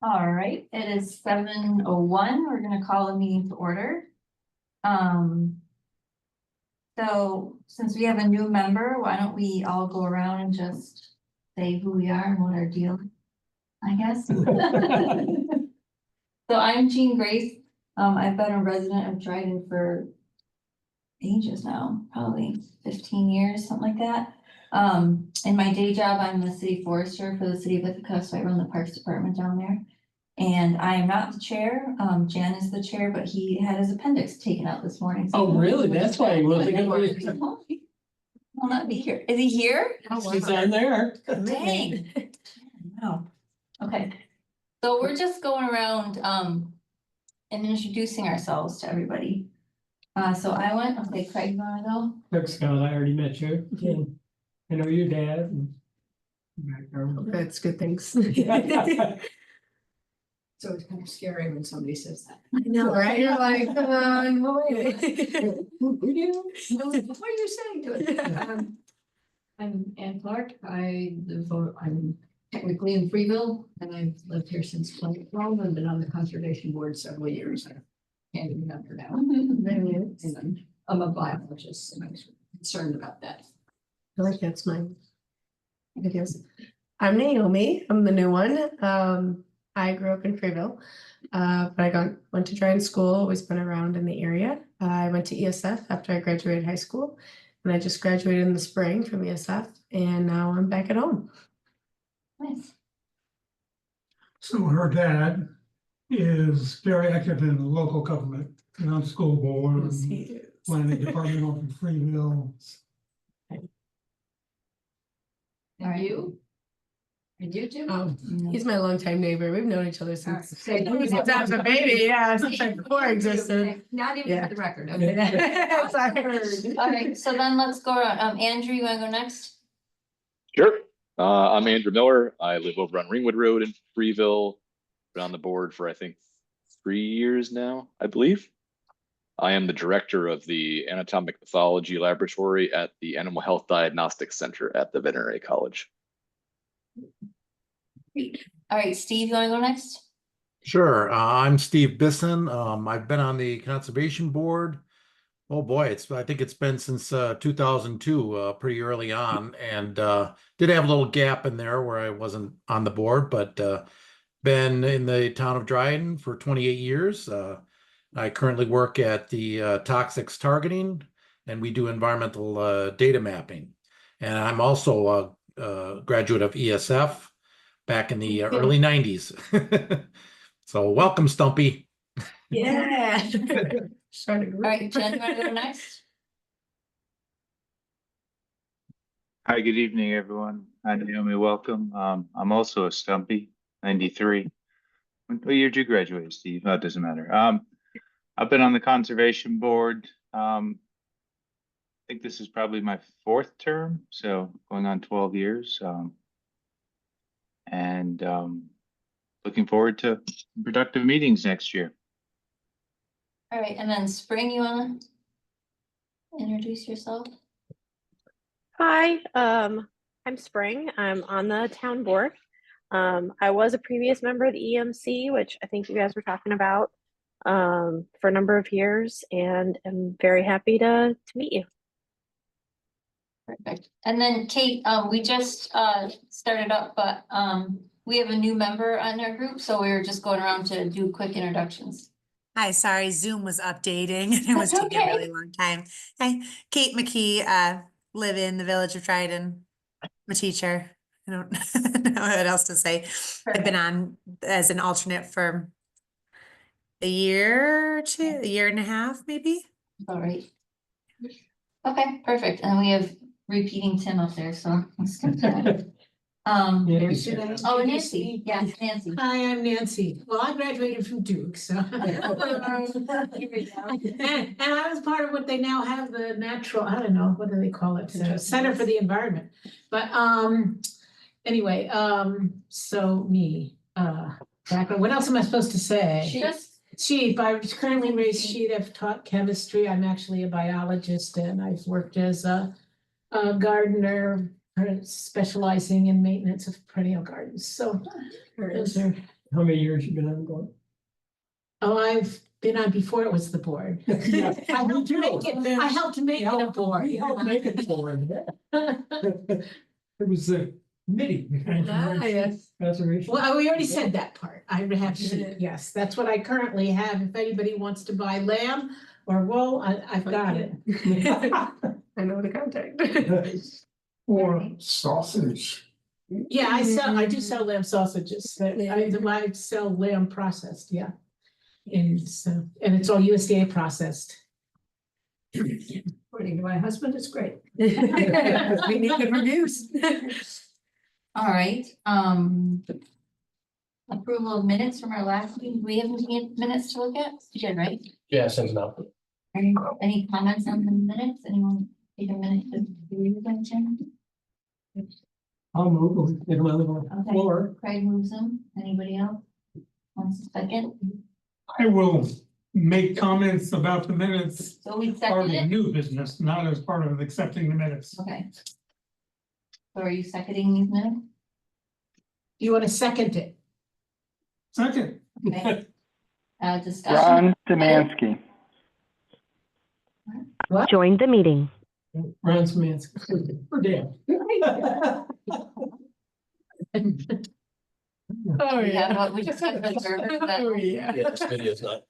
All right, it is 7:01. We're gonna call the meeting to order. So since we have a new member, why don't we all go around and just say who we are and what our deal, I guess. So I'm Jean Grace. I've been a resident of Dryden for ages now, probably 15 years, something like that. In my day job, I'm the city forester for the city of Ithaca, so I run the parks department down there. And I am not the chair. Jan is the chair, but he had his appendix taken out this morning. So Oh, really? That's why he wasn't gonna be. he will not be here. Is he here? He's on there. Dang. Wow. Okay. So we're just going around and introducing ourselves to everybody. So I went, okay, Craig, you wanna go? Look, Scott, I already met you. And I know your dad. and background. That's good, thanks. So it's kind of scary when somebody says that. I know, right? You're like, no way. What are you saying to it? I'm Ann Clark. I'm technically in Freeville and I've lived here since 2012 and been on the conservation board several years. I can't even remember now. And I'm a biologist and I'm concerned about that. I like that's mine. I guess. I'm Naomi. I'm the new one. I grew up in Freeville, but I went to Dryden School, always been around in the area. I went to ESF after I graduated high school, and I just graduated in the spring from ESF, and now I'm back at home. Nice. So her dad is very active in the local government, on the school board, Yes, he is. planning department over in Freeville. And you? And you too? Oh, he's my longtime neighbor. We've known each other since Say- since I was a baby. Yeah, since before existed. Not even Yeah. for the record, okay? That's what I heard. All right, so then let's go around. Andrew, you wanna go next? Sure. I'm Andrew Miller. I live over on Ringwood Road in Freeville. Been on the board for I think 3 years now, I believe. I am the director of the anatomic pathology laboratory at the Animal Health Diagnostics Center at the Veterinary College. All right, Steve, you wanna go next? Sure. I'm Steve Bisson. I've been on the conservation board. Oh boy, I think it's been since 2002, pretty early on, and did have a little gap in there where I wasn't on the board, but been in the town of Dryden for 28 years. I currently work at the toxics targeting, and we do environmental data mapping. And I'm also a graduate of ESF back in the early 90s. So welcome, Stumpy. Yeah. All right, Jen, you wanna go next? Hi, good evening, everyone. Hi, Naomi, welcome. I'm also a Stumpy, 93. What year did you graduate, Steve? Oh, it doesn't matter. I've been on the conservation board. I think this is probably my 4th term, so going on 12 years. And looking forward to productive meetings next year. All right, and then Spring, you wanna introduce yourself? Hi, I'm Spring. I'm on the town board. I was a previous member of the EMC, which I think you guys were talking about for a number of years, and I'm very happy to meet you. Perfect. And then Kate, we just started up, but we have a new member on our group, so we were just going around to do quick introductions. Hi, sorry, Zoom was updating and it was That's taking a okay. really long time. Hi, Kate McKee, live in the village of Dryden. I'm a teacher. I don't know what else to say. I've been on as an alternate for a year or two, a year and a half, maybe. All right. Okay, perfect. And we have repeating Tim up there, so let's get that. Nancy. Oh, Nancy, yes, Nancy. Hi, I'm Nancy. Well, I graduated from Duke, so. Here we go. And I was part of what they now have, the natural, I don't know, what do they call it? Center for the Environment. But anyway, so me, background, what else am I supposed to say? Sheep, I currently raised sheep. I've taught chemistry. I'm actually a biologist and I've worked as a gardener specializing in maintenance of perennial gardens. So those are, How many years you been on the board? oh, I've been on before it was the board. Yeah, I helped to make it, I helped to make it a board. We helped make it forward. It was a committee. Yes. Conservation. Well, we already said that part. I have sheep, yes, that's what I currently have. If anybody wants to buy lamb or wool, I've got it. I know the contact. Or sausage. Yeah, I do sell lamb sausages. I sell lamb processed, yeah. And so, and it's all USDA processed. According to my husband, it's great. We need good reviews. All right, approval of minutes from our last meeting. Do we have any minutes to look at? You did, right? Yeah, send them out. Any comments on the minutes? Anyone take a minute to read them, Tim? I'll move, get them on the Okay. floor. Craig moves them. Anybody else? Wants a second? I will make comments about the minutes, So we part of second the it? new business, not as part of accepting the minutes. Okay. So are you seconding these minutes? You want to second it? Second. Okay. Discussion. Szymanski. What? Joined the meeting. Ron Szymanski. Or Dan. Oh, We have yeah. what we just had for service that- Oh, yeah. Yeah, this video's not.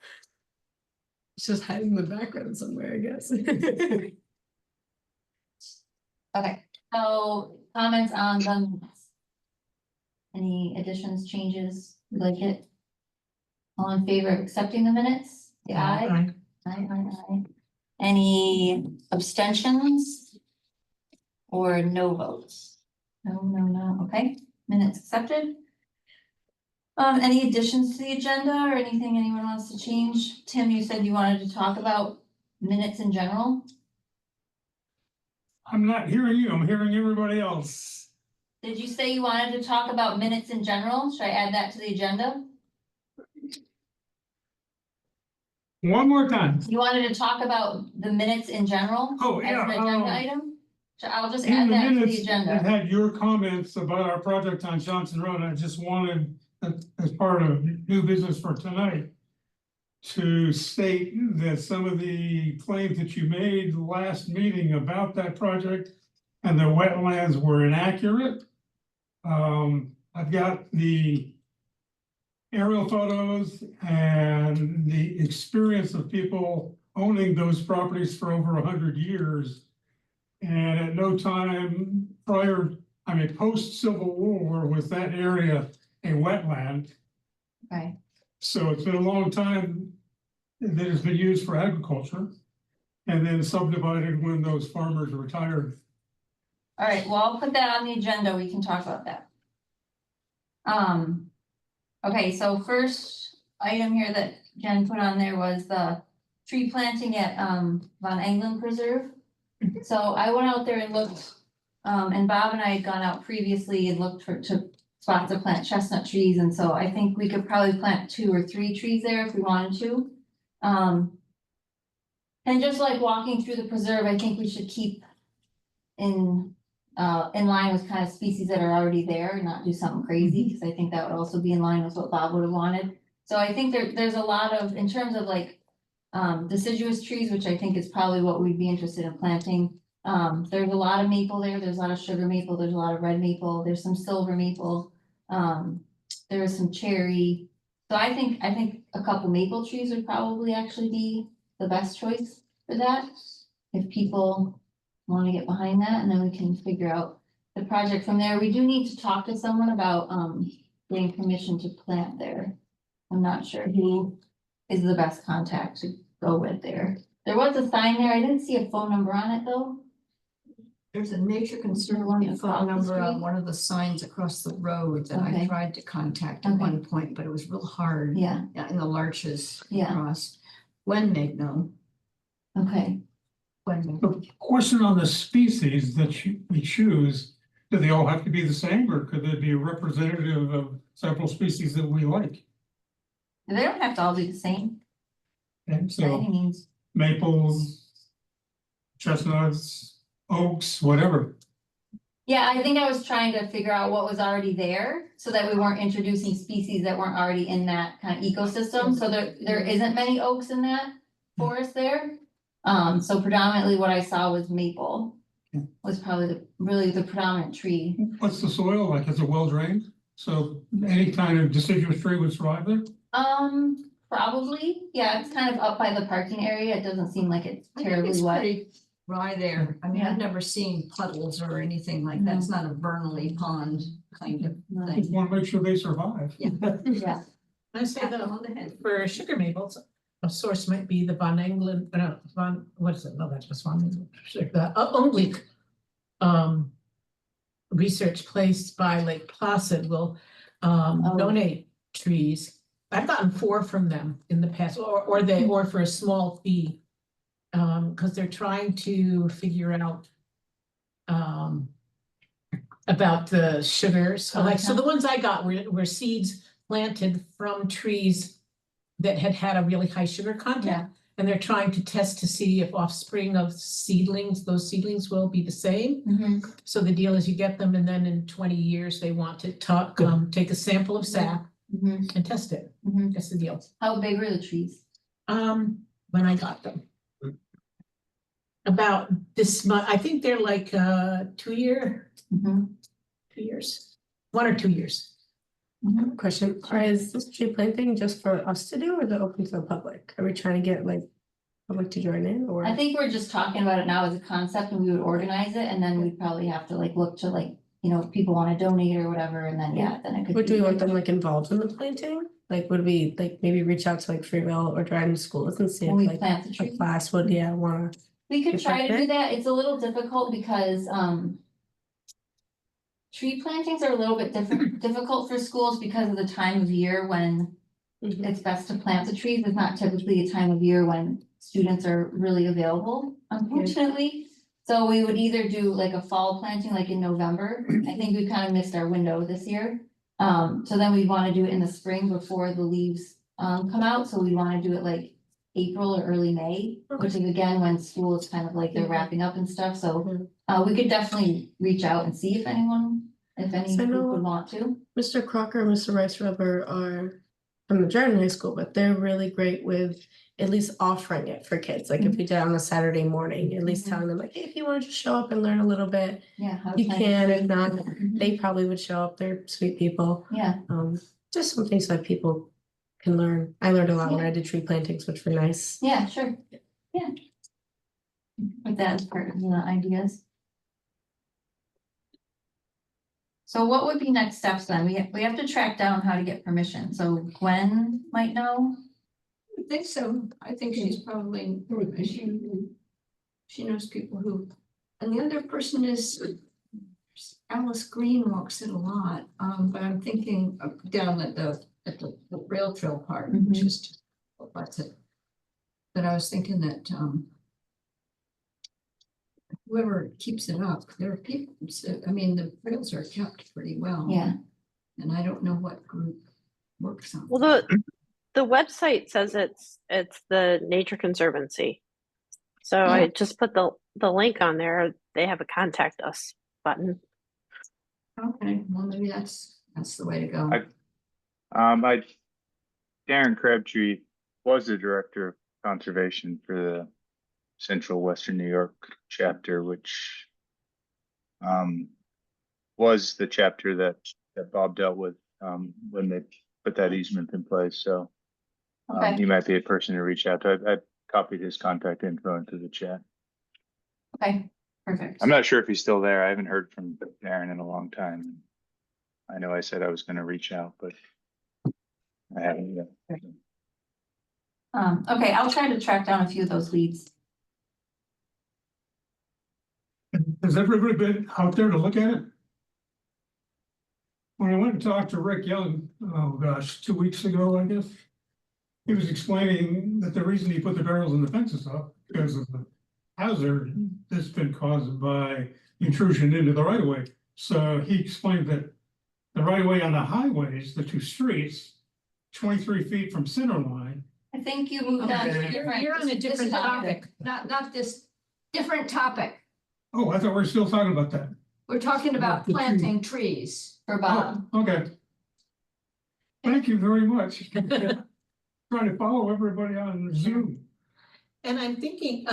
It's just hiding in the background somewhere, I guess. Okay, so comments on the minutes? Any additions, changes, you like it? All in favor of accepting the minutes? The aye? Aye. Any abstentions? Or no votes? No, okay, minutes accepted. Any additions to the agenda or anything anyone wants to change? Tim, you said you wanted to talk about minutes in general? I'm not hearing you, I'm hearing everybody else. Did you say you wanted to talk about minutes in general? Should I add that to the agenda? One more time. You wanted to talk about the minutes in general? Oh, As yeah, an agenda item? So I'll just In add the that to the minutes, it agenda. had your comments about our project on Johnson Road, I just wanted, as part of new business for tonight, to state that some of the claims that you made last meeting about that project and the wetlands were inaccurate. I've got the aerial photos and the experience of people owning those properties for over 100 years. And at no time post Civil War was that area a wetland. Okay, So it's been a long time that it's been used for agriculture and then subdivided when those farmers retired. all right, well, I'll put that on the agenda. We can talk about that. Okay, so first item here that Jen put on there was the tree planting at Von Anglen Preserve. So I went out there and looked, and Bob and I had gone out previously and looked for spots to plant chestnut trees, and so I think we could probably plant 2 or 3 trees there if we wanted to. And just like walking through the preserve, I think we should keep in line with kind of species that are already there and not do something crazy, because I think that would also be in line with what Bob would have wanted. So I think there's a lot of, in terms of like deciduous trees, which I think is probably what we'd be interested in planting. There's a lot of maple there, there's a lot of sugar maple, there's a lot of red maple, there's some silver maple. There is some cherry. So I think a couple maple trees would probably actually be the best choice for that. If people want to get behind that, and then we can figure out the project from there. We do need to talk to someone about getting permission to plant there. I'm not sure who is the best contact to go with there. There was a sign there. I didn't see a phone number on it though. There's a nature conservancy phone number on one of the signs across the road that Okay. I tried to contact at Okay. one point, but it was real hard. Yeah, In the larches Yeah. across. Gwen may know. okay. Gwen may. The question on the species that we choose, do they all have to be the same, or could they be representative of several species that we like? They don't have to all be the same And by so any means. maples, chestnuts, oaks, whatever. Yeah, I think I was trying to figure out what was already there, so that we weren't introducing species that weren't already in that kind of ecosystem, so there isn't many oaks in that forest there. So predominantly what I saw was maple, was probably really the predominant tree. What's the soil like? Is it well drained? So any kind of deciduous tree would survive there? Probably, yeah, it's kind of up by the parking area, it doesn't seem like it's I think terribly it's wet. pretty dry there. I mean, Yeah. I've never seen puddles or anything like that. It's not a vernally pond kind of No. Just thing. want to make sure they survive. Yeah, I say Pat them though, on the head. for sugar maples, a source might be the Von England, no, Von, what is it? No, that's just Von England. The Onglek research place by Lake Placid will Oh. donate trees. I've gotten 4 from them in the past, or for a small fee. Because they're trying to figure out about the sugars. So like, so the ones I got were seeds planted from trees that had a really high sugar Yeah. content. And they're trying to test to see if offspring of seedlings, those seedlings will be the same. mhm, So the deal is you get them and then in 20 years, they want to take a sample of sap mhm, and test it. mhm. That's the deal. How big were the trees? When I got them. About this month, I think they're like 2 years, 1 or 2 years. Question, is this tree planting just for us to do or is it open to the public? Are we trying to get like public to join in or? I think we're just talking about it now as a concept and we would organize it and then we'd probably have to like look to like, if people wanna donate or whatever, and then, yeah, then it could. But do be we want like- them like involved in the planting? Like, would we like maybe reach out to like Freeville or Dryden schools and see When we if like plant the a tree? class would, wanna? We could If try to that's do it? that. It's a little difficult because, tree plantings are a little bit difficult for schools because of the time of year when it's best to plant the trees. It's not typically a time of year when students are really available, unfortunately. So we would either do like a fall planting, like in November. I think we kind of missed our window this year. So then we want to do it in the spring before the leaves come out. So we want to do it like April or early May, which is again when school is kind of like they're wrapping up and stuff. So we could definitely reach out and see if any So I group know- would want to. Mr. Crocker and Mr. Rice Rubber are from the Dryden High School, but they're really great with at least offering it for kids. Like if we did it on a Saturday morning, at least Mhm. telling them like, hey, if you want to just show up and learn a little bit, Yeah. how to you plant a can. tree. If not, Mhm. they probably would show up. They're sweet people. Yeah, Just some things that people can learn. I learned a lot when I did tree plantings, which were nice. yeah, sure. Yeah. With that as part of the ideas. So what would be next steps then? We have to track down how to get permission. So Gwen might know. I think so. I think she's probably, she knows people who, and the other person is Alice Green walks it a lot, but I'm thinking of down at the rail trail part, which is just, that's it. But I was thinking that, whoever keeps it up, there are people, I mean, the trails are kept pretty well. Yeah, And I don't know what group works on. Well, the website says it's the Nature Conservancy. So I Yeah. just put the link on there. They have a contact us button. Okay, well, maybe that's the way to go. Darren Crabtree was the director of conservation for the Central Western New York chapter, which was the chapter that Bob dealt with when they put that easement in place. So okay, he might be a person to reach out to. I copied his contact info into the chat. okay, perfect. I'm not sure if he's still there. I haven't heard from Darren in a long time. I know I said I was going to reach out, but I haven't yet. Okay, I'll try to track down a few of those leads. Has everybody been out there to look at it? When I went and talked to Rick Young, oh gosh, 2 weeks ago, I guess. He was explaining that the reason he put the barrels and the fences up because of the hazard that's been caused by intrusion into the right of way. So he explained that the right of way on the highways, the 2 streets, 23 feet from center line. I think you moved on to Okay. a different. You're on a this different topic. Not this different topic. Oh, I thought we were still talking about that. We're talking about The tree. planting trees. For Bob. Oh, okay. Thank you very much. Trying to follow everybody on Zoom. And I'm thinking,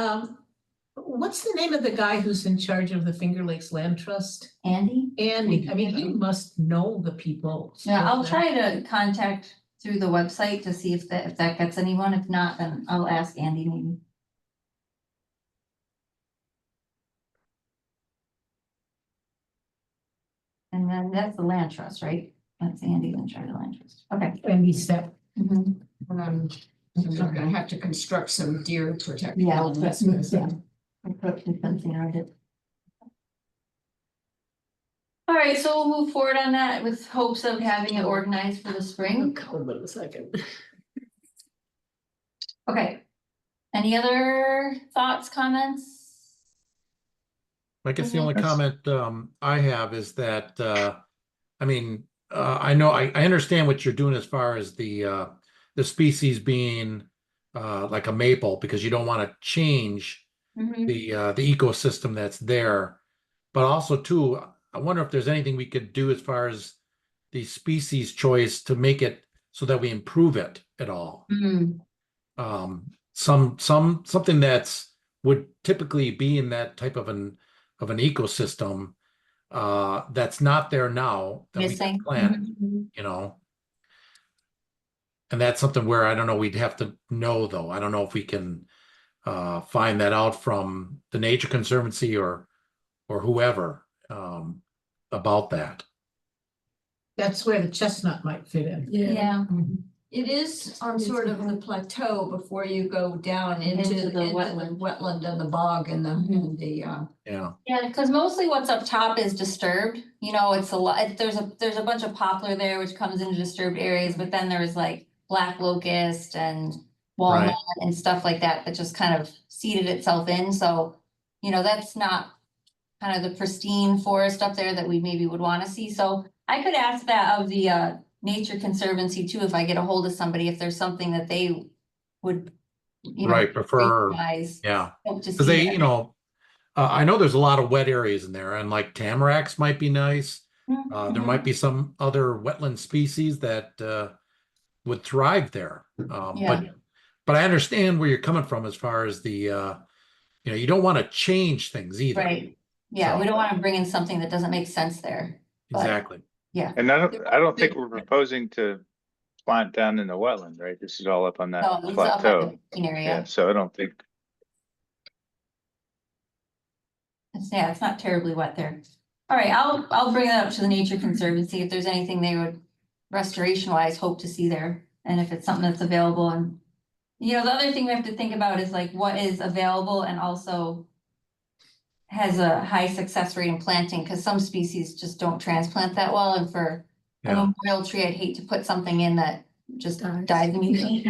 what's the name of the guy who's in charge of the Finger Lakes Land Trust? Andy? Andy, I mean, he must know the people. Yeah, I'll try to contact through the website to see if that gets anyone. If not, then I'll ask Andy maybe. And then that's the land trust, right? That's Andy in charge of the land trust. Okay. Andy Step. Mhm. And I'm not gonna have to construct some deer protected. Yeah, elements. that's, yeah. I put the fencing around it. All right, so we'll move forward on that with hopes of having it organized for the spring. Hold on a second. Okay. Any other thoughts, comments? I guess the only That's- comment I have is that I mean I know I understand what you're doing as far as the species being like a maple, because you don't want to change Mhm. the ecosystem that's there, but also too I wonder if there's anything we could do as far as the species choice to make it so that we improve it at all. Mhm. Something that's would typically be in that type of an ecosystem that's not there now that we Missing. can plant, Mhm. you know. And that's something where I don't know, we'd have to know though. I don't know if we can find that out from the Nature Conservancy or whoever about that. That's where the chestnut might fit in. Yeah. It is on sort of the plateau before you go down into Into the the wetland. wetland and the bog and the Yeah. Yeah, because mostly what's up top is disturbed, you know, it's a lot, there's a bunch of poplar there which comes into disturbed areas, but then there's like black locust and walnut Right. and stuff like that that just kind of seeded itself in, so, you know, that's not kind of the pristine forest up there that we maybe would want to see, so I could ask that of the Nature Conservancy too, if I get a hold of somebody, if there's something that they would, you know, Right, prefer, recognize, yeah. hope to Because they, see you know, I know there's a lot of wet areas in there, and like tamaracks might be nice. it. There might be some other wetland species that would thrive there. Yeah. But I understand where you're coming from as far as the, you know, you don't want to change things either. Right, yeah, we So- don't want to bring in something that doesn't make sense there, but, Exactly. yeah. And I don't think we're proposing to plant down in the wetland, right? This is all up on that So it's up at plateau. the baking Yeah, area, so I don't think, it's not terribly wet there. All right, I'll bring that up to the Nature Conservancy if there's anything they would restoration wise hope to see there, and if it's something that's available, and you know, the other thing we have to think about is like what is available and also has a high success rate in planting, because some species just don't transplant that well, and for a Yeah. memorial tree, I'd hate to put something in that just Dies. dies immediately.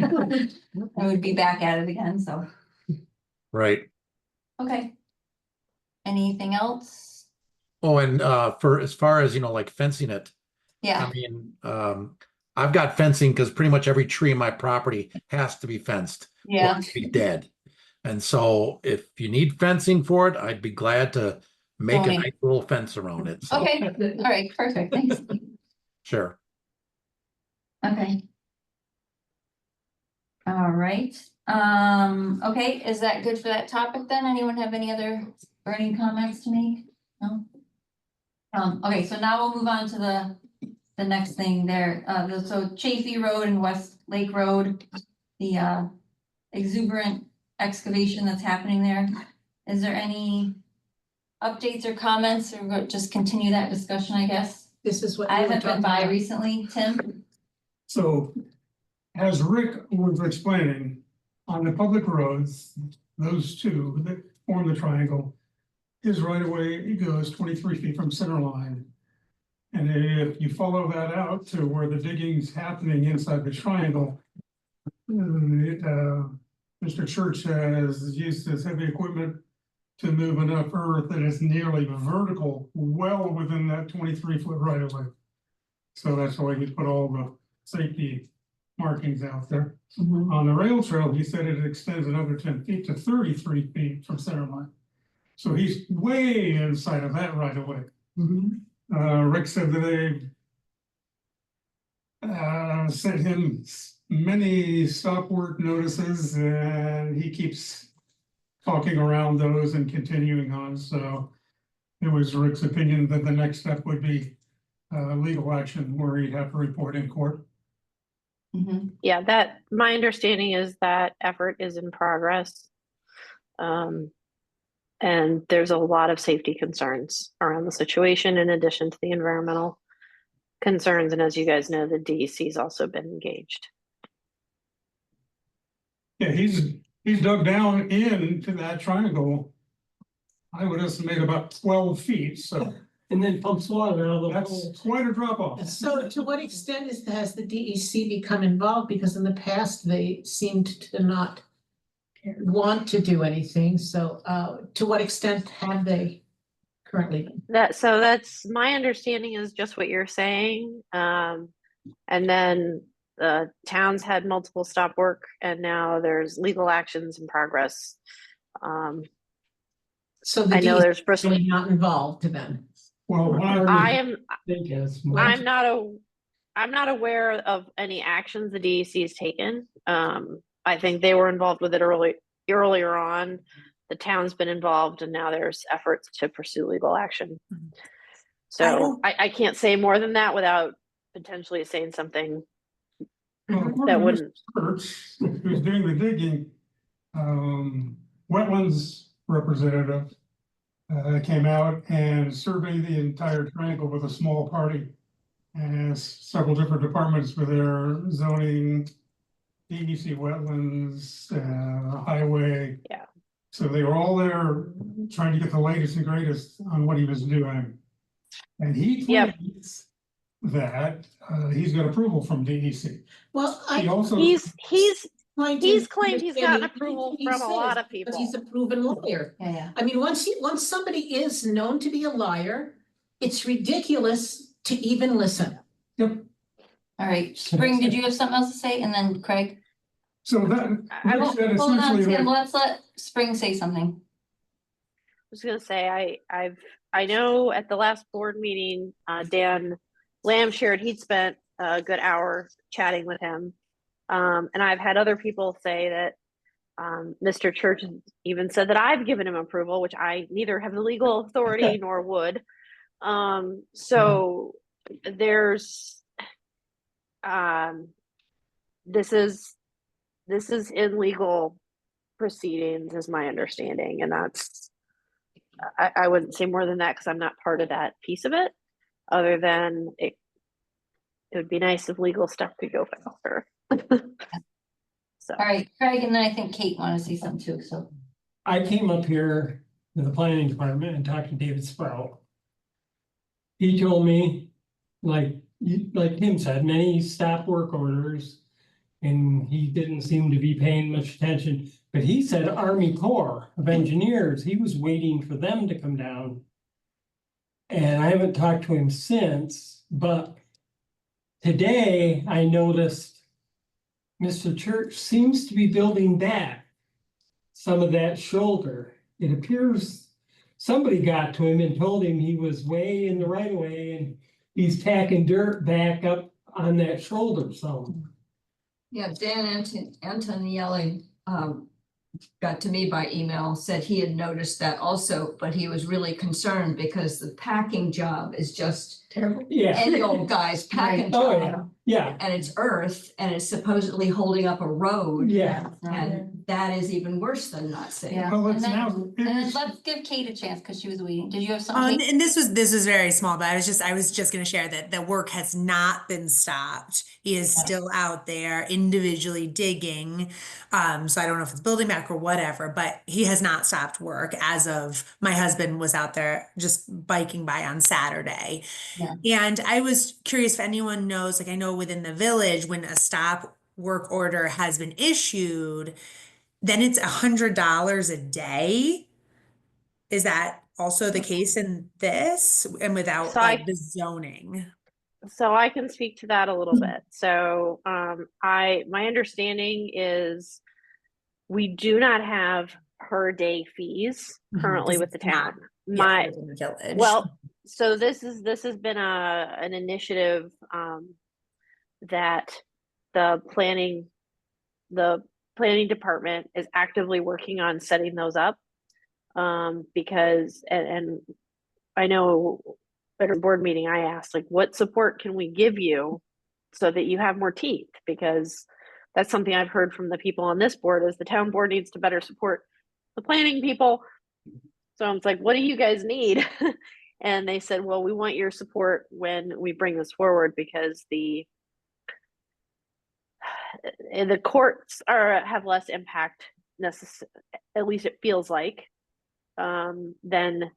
I would be back at it again, so, Right. okay. Anything else? Oh, and for as far as, you know, like fencing it, Yeah, I mean, I've got fencing because pretty much every tree in my property has to be fenced. or yeah, it's be dead. And so if you need fencing for it, I'd be glad to make a Donate. nice little fence around it. So, okay, all right, perfect, thanks. sure. Okay. All right, okay, is that good for that topic then? Anyone have any other burning comments to make? No? Okay, so now we'll move on to the next thing there, so Chafee Road and West Lake Road, the exuberant excavation that's happening there. Is there any updates or comments, or we'll just continue that discussion, I guess? This is what. I you were haven't been talking by about. recently, Tim? So as Rick was explaining, on the public roads, those two that form the triangle, his right of way goes 23 feet from center line. And if you follow that out to where the digging's happening inside the triangle, Mr. Church has used his heavy equipment to move enough earth that is nearly vertical, well within that 23-foot right of way. So that's why he put all the safety markings out there. On the rail trail, he said it extends another 10 feet to 33 feet from center line. So he's way inside of that right of way. Rick said that they sent him many stop work notices and he keeps talking around those and continuing on, so it was Rick's opinion that the next step would be legal action where he'd have to report in court. Yeah, that, my understanding is that effort is in progress. And there's a lot of safety concerns around the situation in addition to the environmental concerns. And as you guys know, the DEC's also been engaged. Yeah, he's dug down into that triangle. I would estimate about 12 feet, so And then pumps water out of the that's hole. quite a drop off. So to what extent has the DEC become involved? Because in the past, they seemed to not want to do anything. So to what extent have they currently? So that's my understanding is just what you're saying. And then the town's had multiple stop work and now there's legal actions in progress. So the I know DEC there's is Bristol. really not involved then. Well, I'm I'm not aware of any actions the DEC has taken. I think they were involved with it earlier on. The town's been involved and now there's efforts to pursue legal action. So I can't say more than that without potentially saying something that wouldn't. Who's doing the digging, wetlands representative came out and surveyed the entire triangle with a small party. And several different departments for their zoning, DEC wetlands, highway. Yeah. So they were all there trying to get the latest and greatest on what he was doing. And he claims that he's got approval from DEC. Well, He also. He's claimed he's gotten approval he from a says, lot of but people. he's a proven liar. Yeah. I mean, once somebody is known to be a liar, it's ridiculous to even listen. Yep. All right, Spring, did you have something else to say? And then Craig? So that. Rick said Hold on, essentially Tim, that- let's let Spring say something. I was gonna say I know at the last board meeting, Dan Lamb shared he'd spent a good hour chatting with him. And I've had other people say that Mr. Church even said that I've given him approval, which I neither have the legal authority nor would. So there's this is in legal proceedings is my understanding, and that's I wouldn't say more than that because I'm not part of that piece of it, other than it would be nice if legal stuff could go faster. So. All right, Craig, and then I think Kate wanted to say something too, so. I came up here to the planning department and talked to David Sprout. He told me, like Tim said, many stop work orders. And he didn't seem to be paying much attention, but he said Army Corps of Engineers, he was waiting for them to come down. And I haven't talked to him since, but today I noticed Mr. Church seems to be building back some of that shoulder. It appears somebody got to him and told him he was way in the right of way and he's tacking dirt back up on that shoulder some. Yeah, Dan Antonielli got to me by email, said he had noticed that also, but he was really concerned because the packing job is just Terrible. Yeah. any old guy's packing Oh, job. Yeah, And it's earth and it's supposedly holding up a road. yeah. And that is even worse than not safe. Yeah. Well, it's And then- now. And then let's give Kate a chance because she was waiting. Did you have Oh, something? Kate? and this was very small, but I was just gonna share that the work has not been stopped. He is still out there individually digging. So I don't know if it's building back or whatever, but he has not stopped work as of my husband was out there just biking by on Saturday. Yeah. And I was curious if anyone knows, like I know within the village, when a stop work order has been issued, then it's $100 a day. Is that also the case in this and without So like the zoning? So I can speak to that a little bit. So my understanding is we do not have per day fees currently with the town. Yeah, within the village. Well, So this has been an initiative that the planning department is actively working on setting those up. Because and I know at a board meeting I asked, like, what support can we give you so that you have more teeth? Because that's something I've heard from the people on this board, is the town board needs to better support the planning people. So I'm like, what do you guys need? And they said, well, we want your support when we bring this forward, because the courts have less impact, at least it feels like, than,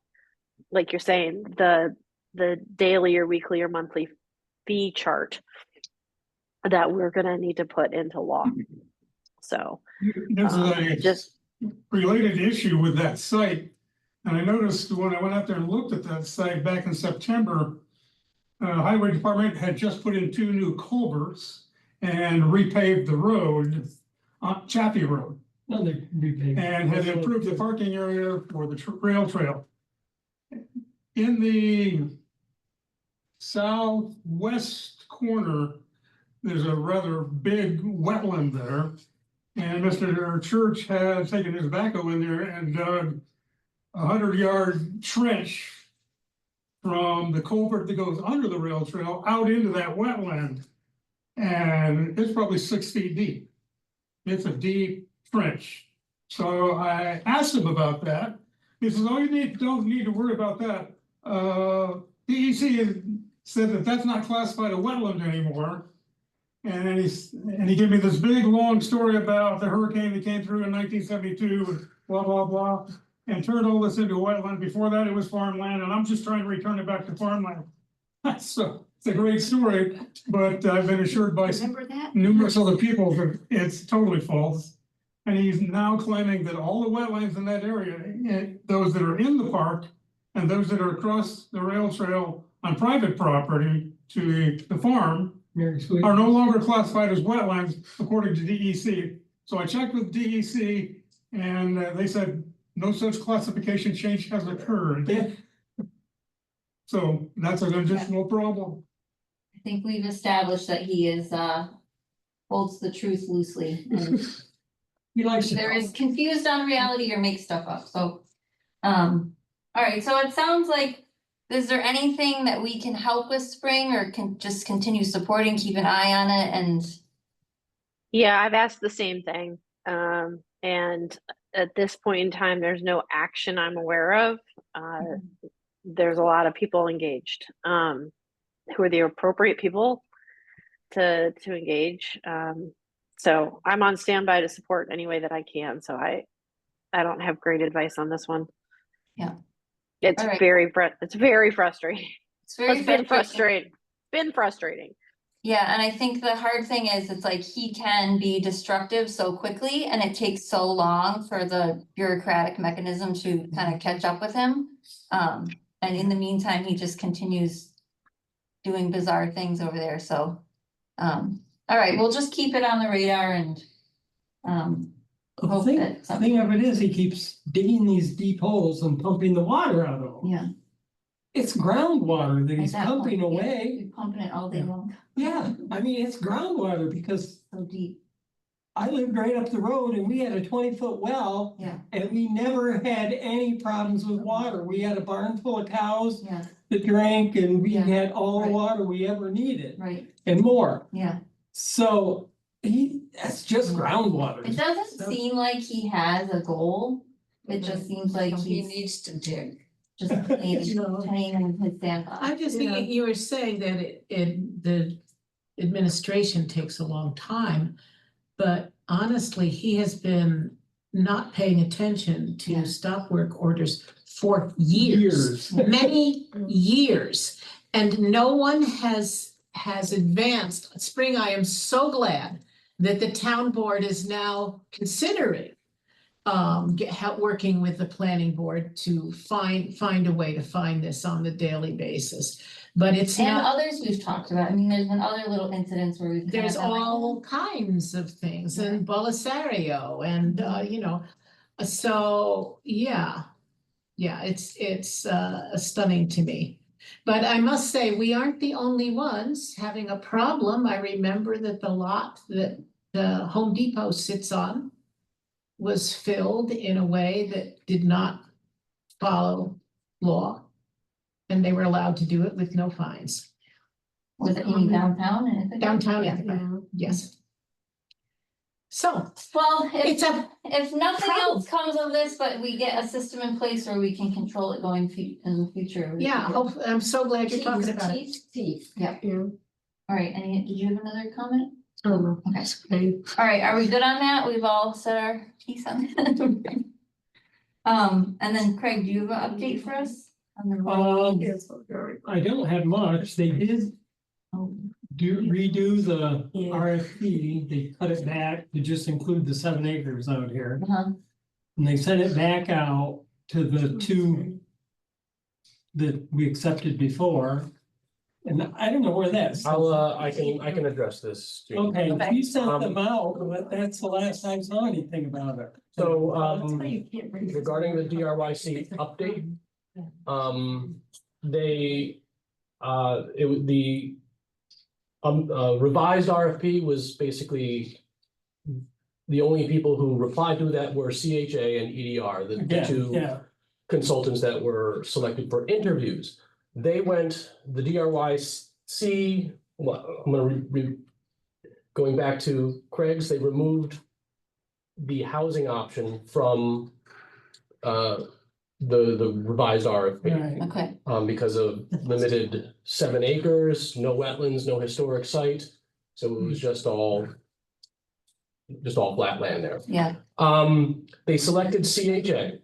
like you're saying, the daily or weekly or monthly fee chart that we're gonna need to put into law. So There's a just related issue with that site. And I noticed when I went out there and looked at that site back in September, Highway Department had just put in 2 new culverts and repaved the road, Chaffee Road, No, they repaved. and had improved the parking area for the rail trail. In the southwest corner, there's a rather big wetland there. And Mr. Church had taken his backhoe in there and dug a 100-yard trench from the culvert that goes under the rail trail out into that wetland. And it's probably 6 feet deep. It's a deep trench. So I asked him about that. He says, oh, don't need to worry about that. DEC said that that's not classified a wetland anymore. And then he gave me this big long story about the hurricane that came through in 1972 and blah, blah, blah, and turned all this into a wetland. Before that, it was farmland, and I'm just trying to return it back to farmland. So it's a great story, but I've been assured by Remember that? numerous other people that it's totally false. And he's now claiming that all the wetlands in that area, those that are in the park and those that are across the rail trail on private property to the farm, Mary Sweet. are no longer classified as wetlands according to DEC. So I checked with DEC and they said no such classification change has occurred. Yeah. So that's an additional problem. I think we've established that he is, holds the truth loosely. And He likes to. there is confused on reality or make stuff up, so. All right, so it sounds like, is there anything that we can help with Spring, or can just continue supporting, keep an eye on it, and? Yeah, I've asked the same thing. And at this point in time, there's no action I'm aware of. There's a lot of people engaged, who are the appropriate people to engage. So I'm on standby to support any way that I can. So I don't have great advice on this one. Yeah. It's All right. it's very frustrating. It's very It's been frustrating. Yeah, and I think the hard thing is, it's like he can be destructive so quickly, and it takes so long for the bureaucratic mechanism to kind of catch up with him. And in the meantime, he just continues doing bizarre things over there, so. All right, we'll just keep it on the radar and The hope thing, that the something, thing of it is, he keeps digging these deep holes and pumping the water out of them. yeah. It's groundwater that at he's that pumping point, yeah, away. you're pumping it all day long, Yeah, I mean, it's groundwater because so deep, I lived right up the road and we had a 20-foot well. yeah, And we never had any problems with water. We had a barn full of cows yeah, that drank and we Yeah, had all the right. water we ever needed right, and more. yeah. So that's just groundwater. It doesn't seem like he has a goal, it just seems like He he's needs to dig. just playing his sandbox. I just think you were saying that the administration takes a long time. But honestly, he has been not paying attention Yeah. to stop work orders for years, Years. many years. And no one has advanced. Spring, I am so glad that the town board is now considering working with the planning board to find a way to find this on the daily basis. But it's And not, others we've talked about, I mean, there's been other little incidents where we've. kind of there's been like, all kinds of things in Belisario and, so, yeah. Yeah, it's stunning to me. But I must say, we aren't the only ones having a problem. I remember that the lot that the Home Depot sits on was filled in a way that did not follow law. And they were allowed to do it with no fines. Was it in downtown and Ithaca? Downtown, Yeah. Ithaca, yes. So, Well, it's a, if nothing else comes of this, but we get a system in place where we can control it going in the future. we yeah, can- hopefully, I'm so glad you're talking about it. Yeah, Yeah. all right, did you have another comment? I don't know. Okay. It's fine. All right, are we good on that? We've all said our piece on that. And then Craig, do you have an update for us? On the road? I don't have much. They did Oh, redo the Yeah. RFP. They cut it back to just include the 7 acres out here. uh-huh. And they sent it back out to the 2 that we accepted before. And I don't know where that's. I can address this. Jane. Okay, Okay. you sent them out, but that's the last I saw anything about it. So, That's why you can't bring this regarding the up. DRYC update, they, it was the revised RFP was basically the only people who replied to that were CHA and EDR, the Yeah, two yeah, consultants that were selected for interviews. They went, the DRYC, well, I'm gonna going back to Craig's, they removed the housing option from the revised RFP. right. Okay, Because of limited 7 acres, no wetlands, no historic site, so it was just all flat land there. yeah, They selected CHA.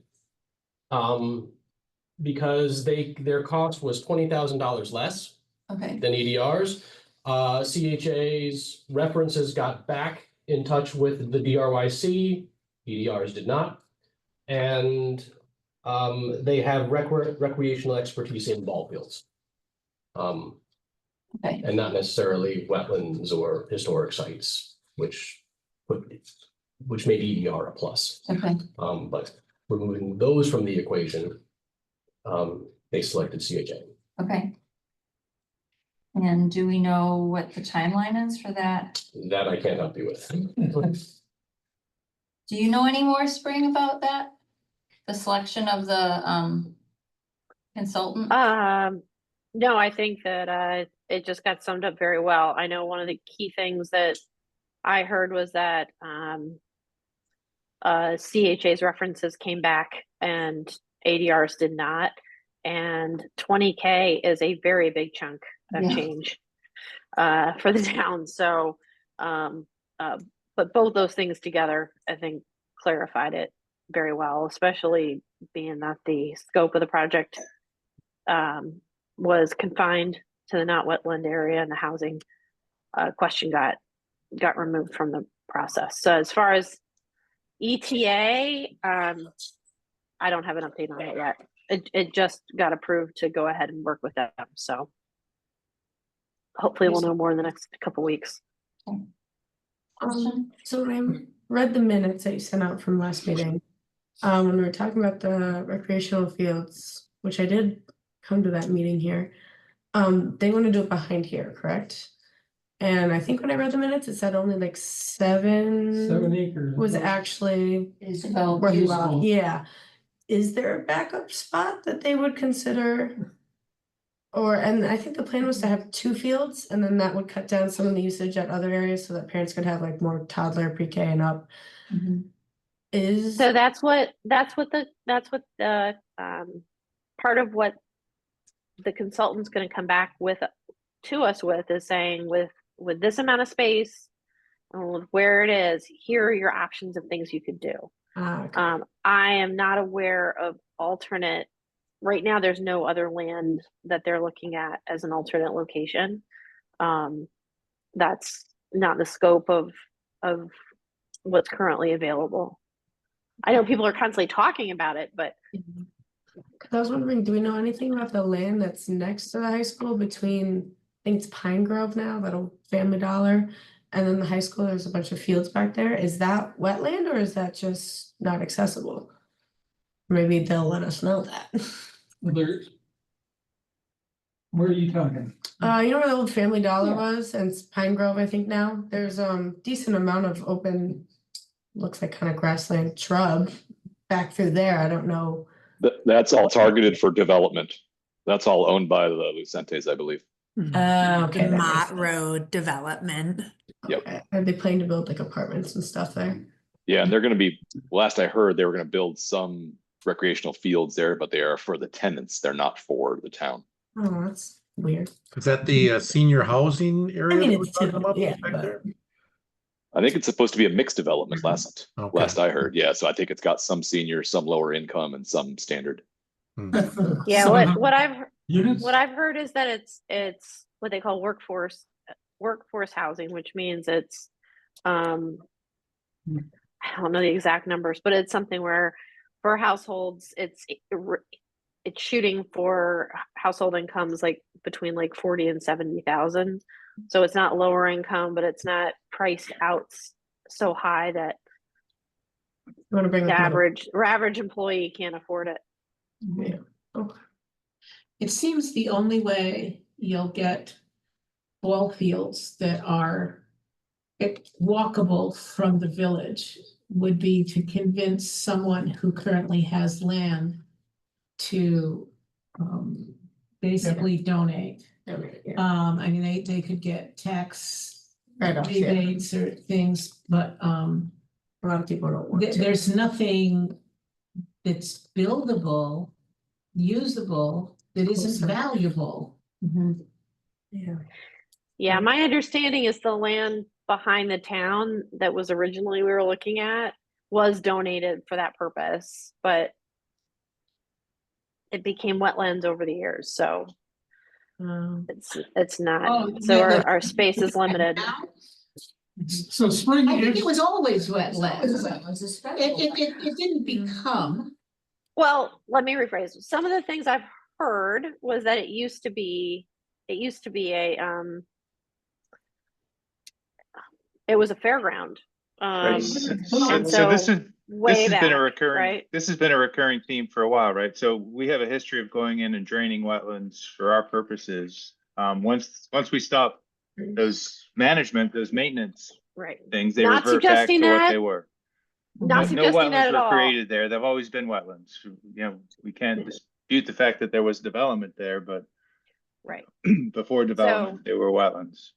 Because their cost was $20,000 less okay, than EDR's. CHA's references got back in touch with the DRYC, EDR's did not. And they have recreational expertise in ball fields. okay, And not necessarily wetlands or historic sites, which made EDR a plus. okay. But removing those from the equation, they selected CHA. Okay. And do we know what the timeline is for that? That I can't help you with. Do you know any more, Spring, about that? The selection of the consultant? No, I think that it just got summed up very well. I know one of the key things that I heard was that CHA's references came back and ADR's did not. And 20K is a very big chunk of Yeah. change for the town. So, but both those things together, I think, clarified it very well, especially being that the scope of the project was confined to the not wetland area, and the housing question got removed from the process. So as far as ETA, I don't have an update on it yet. It just got approved to go ahead and work with them. So hopefully we'll know more in the next couple weeks. Question? So when I read the minutes that you sent out from last meeting, when we were talking about the recreational fields, which I did come to that meeting here, they want to do it behind here, correct? And I think when I read the minutes, it said only like 7 7 acres. was actually Is about worth useful. yeah. Is there a backup spot that they would consider? Or, and I think the plan was to have 2 fields, and then that would cut down some of the usage at other areas so that parents could have like more toddler pre-K and up. Mhm. Is, So that's what the part of what the consultant's going to come back to us with is saying with this amount of space and with where it is, here are your options of things you could do. okay. I am not aware of alternate. Right now, there's no other land that they're looking at as an alternate location. That's not the scope of what's currently available. I know people are constantly talking about it, but 'Cause I was wondering, do we know anything about the land that's next to the high school between, I think it's Pine Grove now, that old Family Dollar, and then the high school, there's a bunch of fields back there. Is that wetland or is that just not accessible? Maybe they'll let us know that. There's Where are you talking? You know where the old Family Dollar Yeah. was and it's Pine Grove, I think now? There's decent amount of open, looks like kind of grassland shrub back through there. I don't know. That's all targeted for development. That's all owned by the Lucentes, I believe. Okay. The that makes Mott sense. Road development. Yep. Okay. Are they planning to build like apartments and stuff there? Yeah, and they're gonna be, last I heard, they were gonna build some recreational fields there, but they are for the tenants. They're not for the town. Oh, that's weird. Is that the senior housing area? I mean, that we're it's talking typical, about yeah, back but there? I think it's supposed to be a mixed development last Okay. I heard. Yeah, so I think it's got some senior, some lower income and some standard. Yeah, what I've Units? what I've heard is that it's what they call workforce housing, which means it's I don't know the exact numbers, but it's something where for households it's shooting for household incomes like between like 40 and 70,000. So it's not lower income, but it's not priced out so high that you want to bring the like average employee can't afford it. yeah. Okay. It seems the only way you'll get ball fields that are walkable from the village would be to convince someone who currently has land to basically donate. Okay, yeah. I mean, they could get tax Write-offs, yeah. rebates or things, but A lot of people don't want to. there's nothing that's buildable, usable, that isn't valuable. Yeah. Yeah, my understanding is the land behind the town that was originally we were looking at was donated for that purpose, but it became wetlands over the years, so it's not. Oh, So yeah, our space is limited. So Spring I think is, it was always wetlands. It didn't become. Well, let me rephrase. Some of the things I've heard was that it used to be a it was a fairground. Right. And So this is way this has been a back, recurring right? this has been a recurring theme for a while, right? So we have a history of going in and draining wetlands for our purposes. Once we stop those maintenance Right. things, they Not revert back to suggesting what that. they were. Not No suggesting that wetlands at were all. created there. They've always been wetlands. You know, we can't dispute the fact that there was development there, but Right. before development, they were wetlands.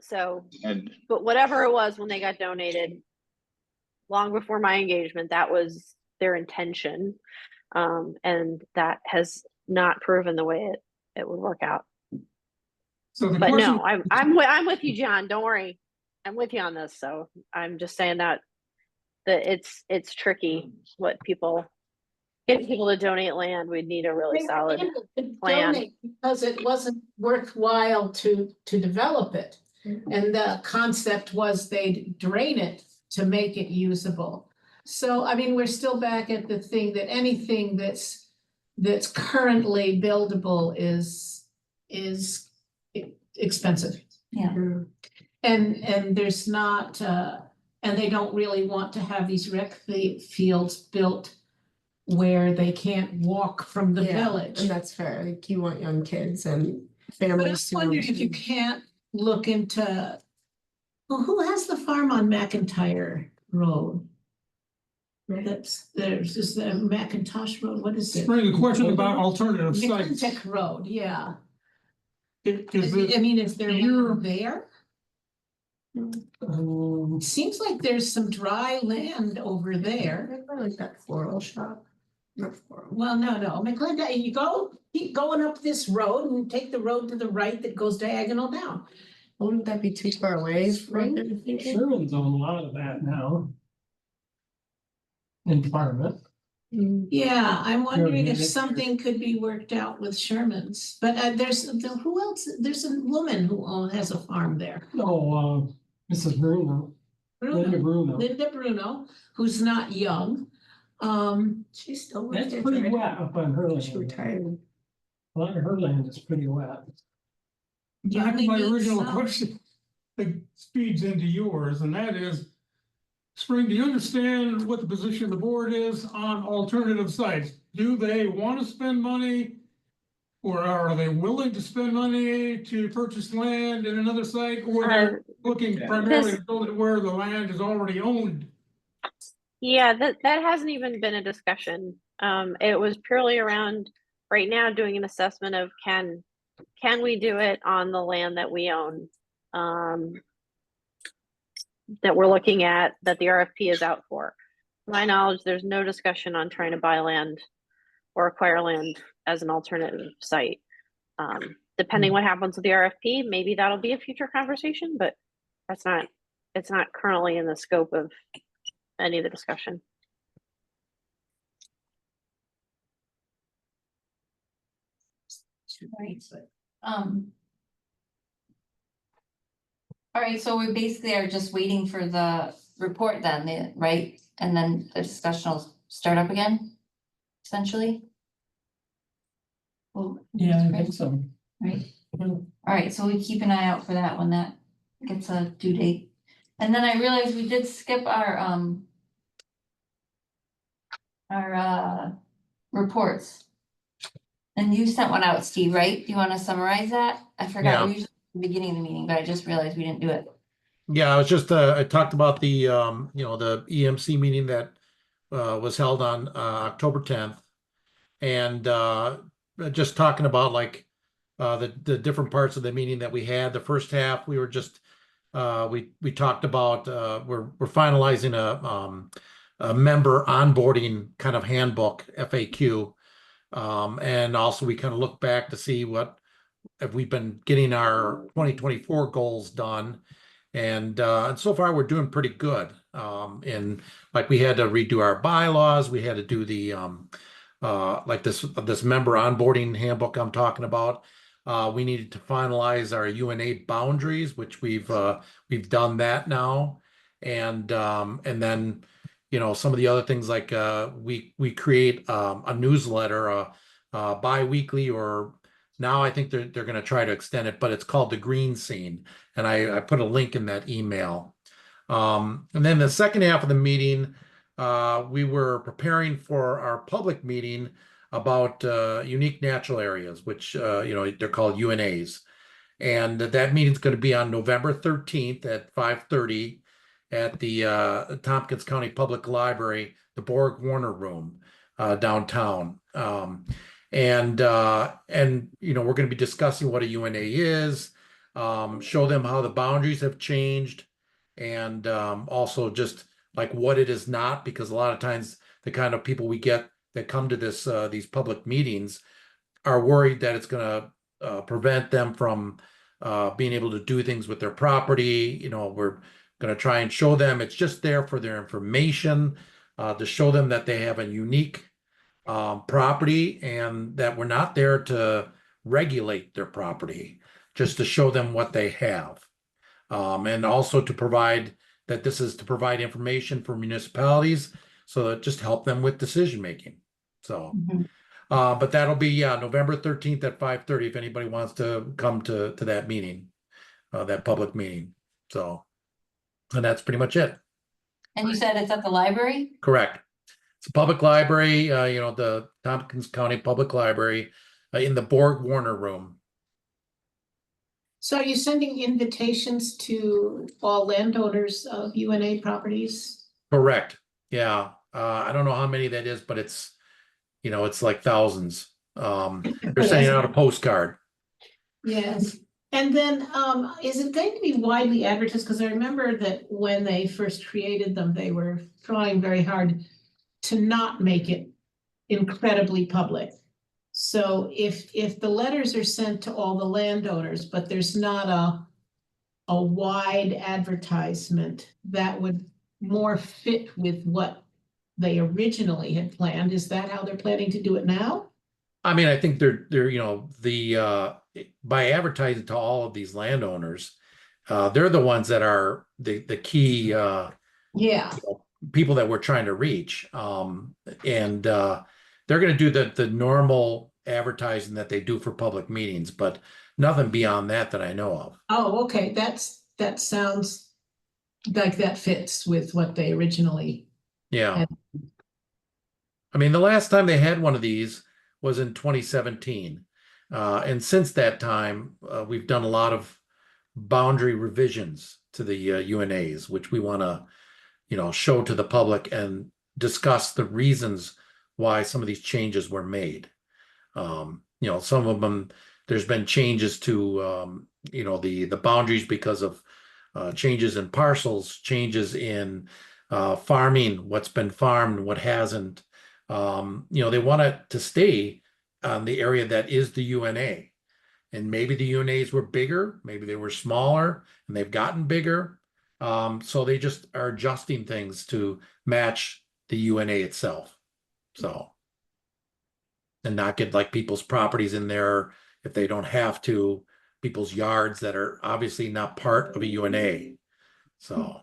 So, And but whatever it was when they got donated, long before my engagement, that was their intention. And that has not proven the way it would work out. so the But question, no, I'm with you, John. Don't worry. I'm with you on this. So I'm just saying that it's tricky what getting people to donate land. We'd need a really solid plan. Donate because it wasn't worthwhile to develop it. And the concept was they'd drain it to make it usable. So, I mean, we're still back at the thing that anything that's currently buildable is expensive. Yeah. And there's not, and they don't really want to have these rec fields built where they can't walk from the Yeah, village. And that's fair. Like you want young kids and But I families. wondered if you can't look into, well, who has the farm on McIntyre Road? There's just the McIntosh Road, what is it? Spring, the question about alternative sites. McClintock Road, yeah. Is I it, mean, is there you're- one there? It seems like there's some dry land over there. I like that floral shop. Not floral. Well, no, McClintock, you keep going up this road and take the road to the right that goes diagonal down. Wouldn't that be too far away from everything? Sherman's own a lot of that now. In farming. Yeah, I'm wondering if Yeah. something could be worked out with Sherman's, but who else? There's a woman who has a farm there. Oh, Mrs. Bruno, Linda Bruno. Linda Bruno, who's not young. She's still That's working. pretty wet up on her She land. retired. A lot of her land is pretty wet. back to my They need original some. question, that feeds into yours, and that is, Spring, do you understand what the position of the board is on alternative sites? Do they want to spend money Or are they willing to spend money to purchase land in another site, or they're looking primarily to build it where the land is already owned? Yeah, that hasn't even been a discussion. It was purely around right now doing an assessment of can we do it on the land that we own? That we're looking at, that the RFP is out for. To my knowledge, there's no discussion on trying to buy land or acquire land as an alternative site. Depending what happens with the RFP, maybe that'll be a future conversation, but it's not currently in the scope of any of the discussion. Right. All right, so we basically are just waiting for the report then, right? And then the discussion will start up again, essentially? Well, Yeah, I think so. right? All right, so we keep an eye out for that when that gets a due date. And then I realized we did skip our reports. And you sent one out, Steve, right? Do you want to summarize that? I forgot, Yeah. we usually at the beginning of the meeting, but I just realized we didn't do it. Yeah, I was just, I talked about the, you know, the EMC meeting that was held on October 10th. And just talking about like the different parts of the meeting that we had. The first half, we were just, we talked about, we're finalizing a member onboarding kind of handbook, FAQ. And also we kind of look back to see what, if we've been getting our 2024 goals done. And so far we're doing pretty good. And like we had to redo our bylaws, we had to do the like this member onboarding handbook I'm talking about. We needed to finalize our UNA boundaries, which we've done that now. And then, you know, some of the other things like we create a newsletter bi-weekly, or now I think they're going to try to extend it, but it's called the Green Scene. And I put a link in that email. And then the second half of the meeting, we were preparing for our public meeting about unique natural areas, which, you know, they're called UNAs. And that meeting's going to be on November 13th at 5:30 at the Tompkins County Public Library, the Borg Warner Room downtown. And you know, we're going to be discussing what a UNA is, show them how the boundaries have changed, and also just like what it is not, because a lot of times the kind of people we get that come to this these public meetings are worried that it's going to prevent them from being able to do things with their property. You know, we're going to try and show them it's just there for their information, to show them that they have a unique property, and that we're not there to regulate their property, just to show them what they have. And also to provide that this is to provide information for municipalities, so that just help them with decision making. So, but that'll be November 13th at 5:30 if anybody wants to come to that meeting, that public meeting. So, and that's pretty much it. And you said it's at the library? Correct. It's a public library, you know, the Tompkins County Public Library in the Borg Warner Room. So are you sending invitations to all landowners of UNA properties? Correct. Yeah. I don't know how many that is, but it's, you know, it's like thousands. They're sending out a postcard. Yes. And then is it going to be widely advertised? Because I remember that when they first created them, they were trying very hard to not make it incredibly public. So if the letters are sent to all the landowners, but there's not a wide advertisement that would more fit with what they originally had planned, is that how they're planning to do it now? I mean, I think they're you know, the by advertising to all of these landowners, they're the ones that are the key Yeah. people that we're trying to reach. And they're going to do the normal advertising that they do for public meetings, but nothing beyond that I know of. Oh, okay, that sounds like that fits with what they originally. Yeah. I mean, the last time they had one of these was in 2017. And since that time, we've done a lot of boundary revisions to the UNAs, which we want to, show to the public and discuss the reasons why some of these changes were made. Some of them, there's been changes to, the boundaries because of changes in parcels, changes in farming, what's been farmed, what hasn't. They want it to stay on the area that is the UNA. And maybe the UNAs were bigger, maybe they were smaller, and they've gotten bigger. So they just are adjusting things to match the UNA itself. So, and not get like people's properties in there if they don't have to, people's yards that are obviously not part of a UNA. So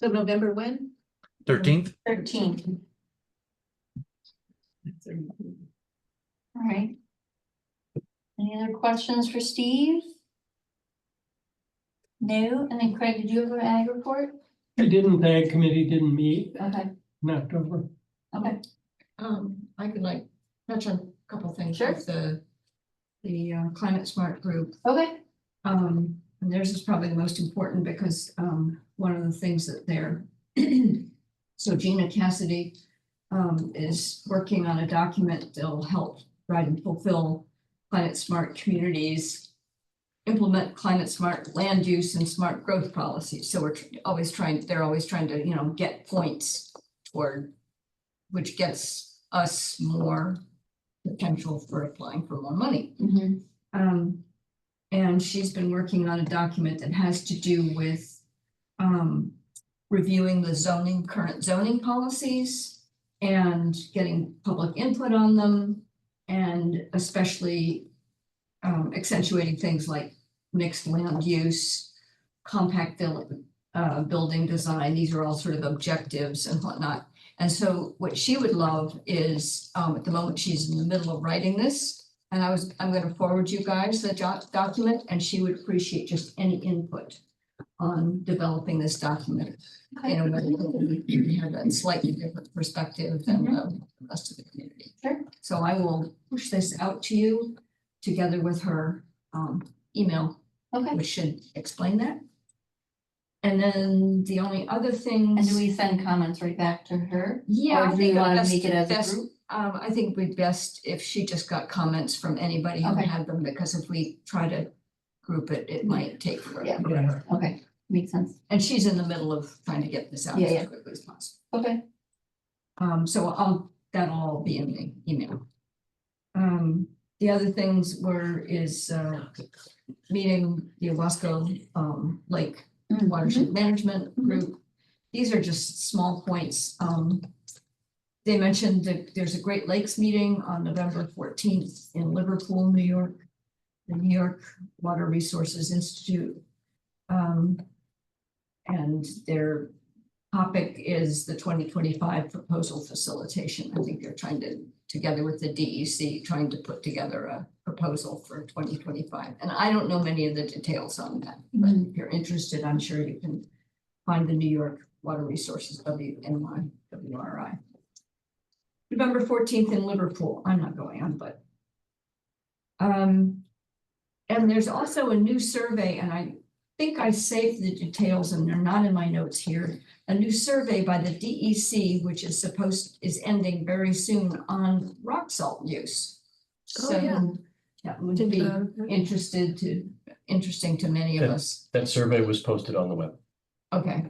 November when? 13th. 13th. All right. Any other questions for Steve? No, and then Craig, did you have an ag report? I didn't, the ag committee didn't meet Okay, in October. okay. I could like touch on a couple things Sure. with the Climate Smart group. Okay. And theirs is probably the most important because one of the things that they're so Gina Cassidy is working on a document that'll help try and fulfill climate smart communities, implement climate smart land use and smart growth policies. So they're always trying to, get points toward, which gets us more potential for applying for more money. And she's been working on a document that has to do with reviewing the current zoning policies and getting public input on them, and especially accentuating things like mixed land use, compact building design. These are all sort of objectives and whatnot. And so what she would love is, at the moment, she's in the middle of writing this, and I'm going to forward you guys the document, and she would appreciate just any input on developing this document in a way that we have a slightly different perspective than the rest of the community. Sure. So I will push this out to you together with her email, Okay. which should explain that. And then the only other things. And do we send comments right back to her? Yeah. Or I do think you want to best- make it as a best- group? I think it'd be best if she just got comments from anybody who Okay. had them, because if we try to group it, it might take forever. Yeah. Okay, makes sense. And she's in the middle of trying to get this out Yeah, as quickly as possible. Okay. So that'll all be in the email. The other things is meeting the Owasco Lake Watershed Management Group. These are just small points. They mentioned that there's a Great Lakes meeting on November 14th in Liverpool, New York, the New York Water Resources Institute. And their topic is the 2025 proposal facilitation. I think they're trying to, together with the DEC, trying to put together a proposal for 2025. And I don't know many of the details on that, but if you're interested, I'm sure you can find the New York Water Resources, WNY, WRI. November 14th in Liverpool. I'm not going, but. And there's also a new survey, and I think I saved the details and they're not in my notes here. A new survey by the DEC, which is ending very soon, on rock salt use. Oh, yeah. So that would be interesting to many of us. That survey was posted on the web. Okay,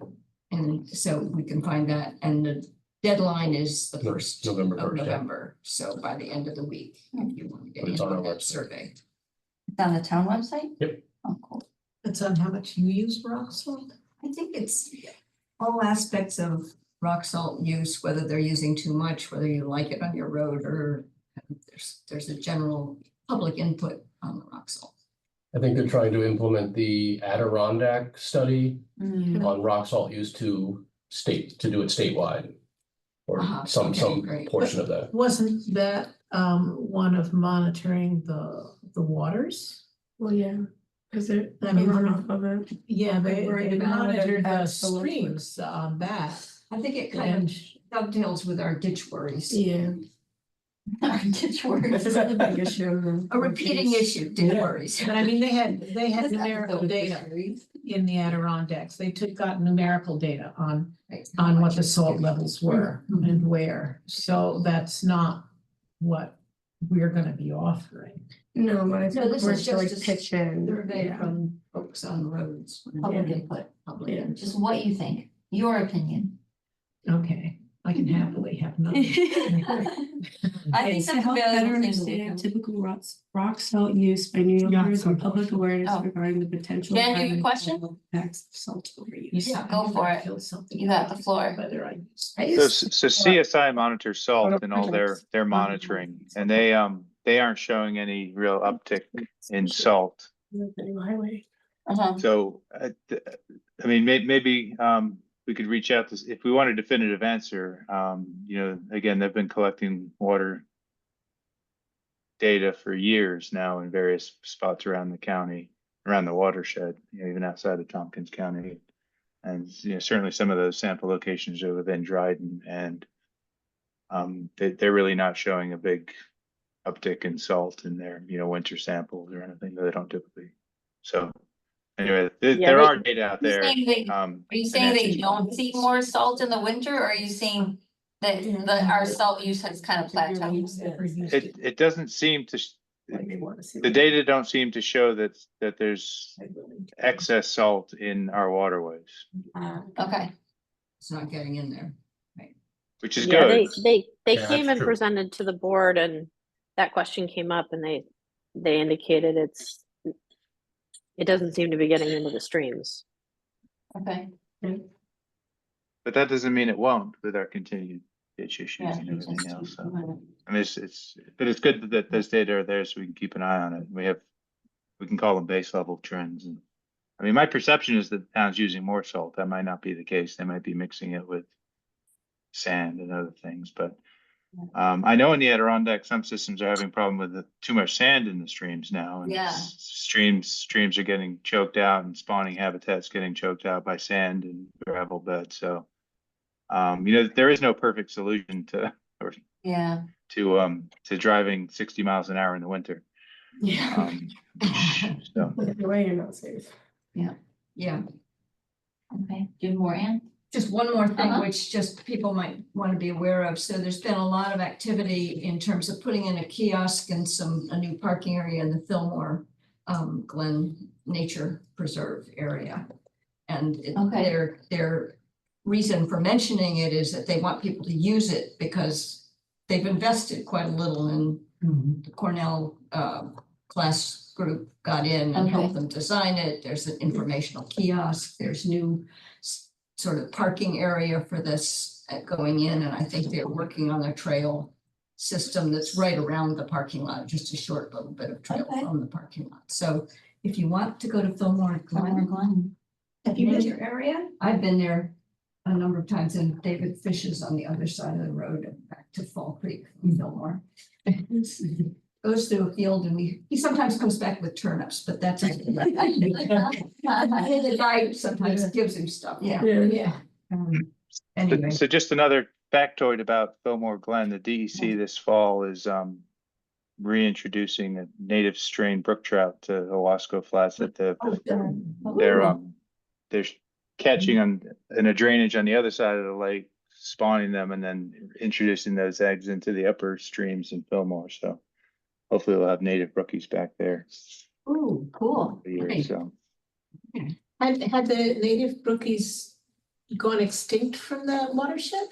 and so we can find that, and the deadline is the first of November 1st, yeah. November. So by the end of the week, if you want to get But it's in on on our that website. survey. It's on the town website? Yep. Oh, cool. It's on how much you use rock salt? I think it's all aspects of rock salt use, whether they're using too much, whether you like it on your road, or there's a general public input on the rock salt. I think they're trying to implement the Adirondack study Mm. on rock salt use to do it statewide. Or Uh-huh, some okay, great. portion of that. Wasn't that one of monitoring the waters? Well, yeah, because they're I mean, runoff of it. Yeah, they Worried about monitored the absolutely. streams on that. I think it kind of dovetails with our ditch worries. Yeah. Ditch worries. This is a big issue. A repeating issue, ditch worries. But I mean, they had That's numerical episode data series. in the Adirondacks. They got numerical data on Right. what the salt levels were and where. So that's not what we're gonna be offering. No, but I No, think this we're is still like just a pitch in. Survey yeah. from folks on roads. Public Yeah. input, Public. Yeah. just what you think, your opinion. Okay, I can happily have none. I think To that's a help better valuable thing to understand look at. typical rock salt use by New Yorkers and sorry. public awareness Oh. regarding the potential. Jen, you have a environmental question? Impacts of salt overuse. Yeah, Go for it. You got the floor. Whether I. So CSI monitors salt and all their monitoring, and they aren't showing any real uptick in salt. Highway. Uh-huh. So, I mean, maybe, we could reach out to, if we want a definitive answer, you know, again, they've been collecting water data for years now in various spots around the county, around the watershed, you know, even outside of Tompkins County. And, you know, certainly some of those sample locations are within Dryden, and they're really not showing a big uptick in salt in their, you know, winter samples or anything that they don't typically. So anyway, there are data out there. Are you saying they don't see more salt in the winter, or are you saying that our salt use has kind of plateaued? It doesn't seem to, the The data don't seem to show that there's excess salt in our waterways, Okay, It's not getting in there. which is Yeah, good. they Yeah, came that's and true. presented to the board, and that question came up, and they indicated it doesn't seem to be getting into the streams. okay. But that doesn't mean it won't with our continued ditch issues Yeah. and everything else. So I mean, but it's good that those data are there so we can keep an eye on it. We can call them base level trends. And I mean, my perception is that the town's using more salt. That might not be the case. They might be mixing it with sand and other things, but I know in the Adirondack, some systems are having problem with too much sand in the streams now. And Yeah. streams are getting choked out, and spawning habitats getting choked out by sand and gravel beds. So, you know, there is no perfect solution Yeah, to driving 60 miles an hour in the winter. Yeah. So Either way, you're not safe. Yeah. okay, do more, Ann? Just one more thing, Uh-huh. which just people might want to be aware of. So there's been a lot of activity in terms of putting in a kiosk and a new parking area in the Fillmore Glen Nature Preserve area. And Okay. their reason for mentioning it is that they want people to use it because they've invested quite a little in the Cornell class group got in and helped Okay. them design it. There's an informational kiosk, there's new sort of parking area for this going in, and I think they're working on a trail system that's right around the parking lot, just a short little bit of trail Okay. from the parking lot. So if you want to go to Fillmore Glen, Glen. have you been to your area? I've been there a number of times, and David fishes on the other side of the road and back to Fall Creek from Fillmore. Goes through a field, and he sometimes comes back with turnips, but that's. The guy sometimes gives him stuff, yeah. Yeah. Anyway, So just another factoid about Fillmore Glen, the DEC this fall is reintroducing a native strain brook trout to Owasco Flats that they're catching in a drainage on the other side of the lake, spawning them, and then introducing those eggs into the upper streams in Fillmore. So hopefully we'll have native brookies back there. Ooh, cool. for years, Great. so. Had the native brookies gone extinct from the watershed?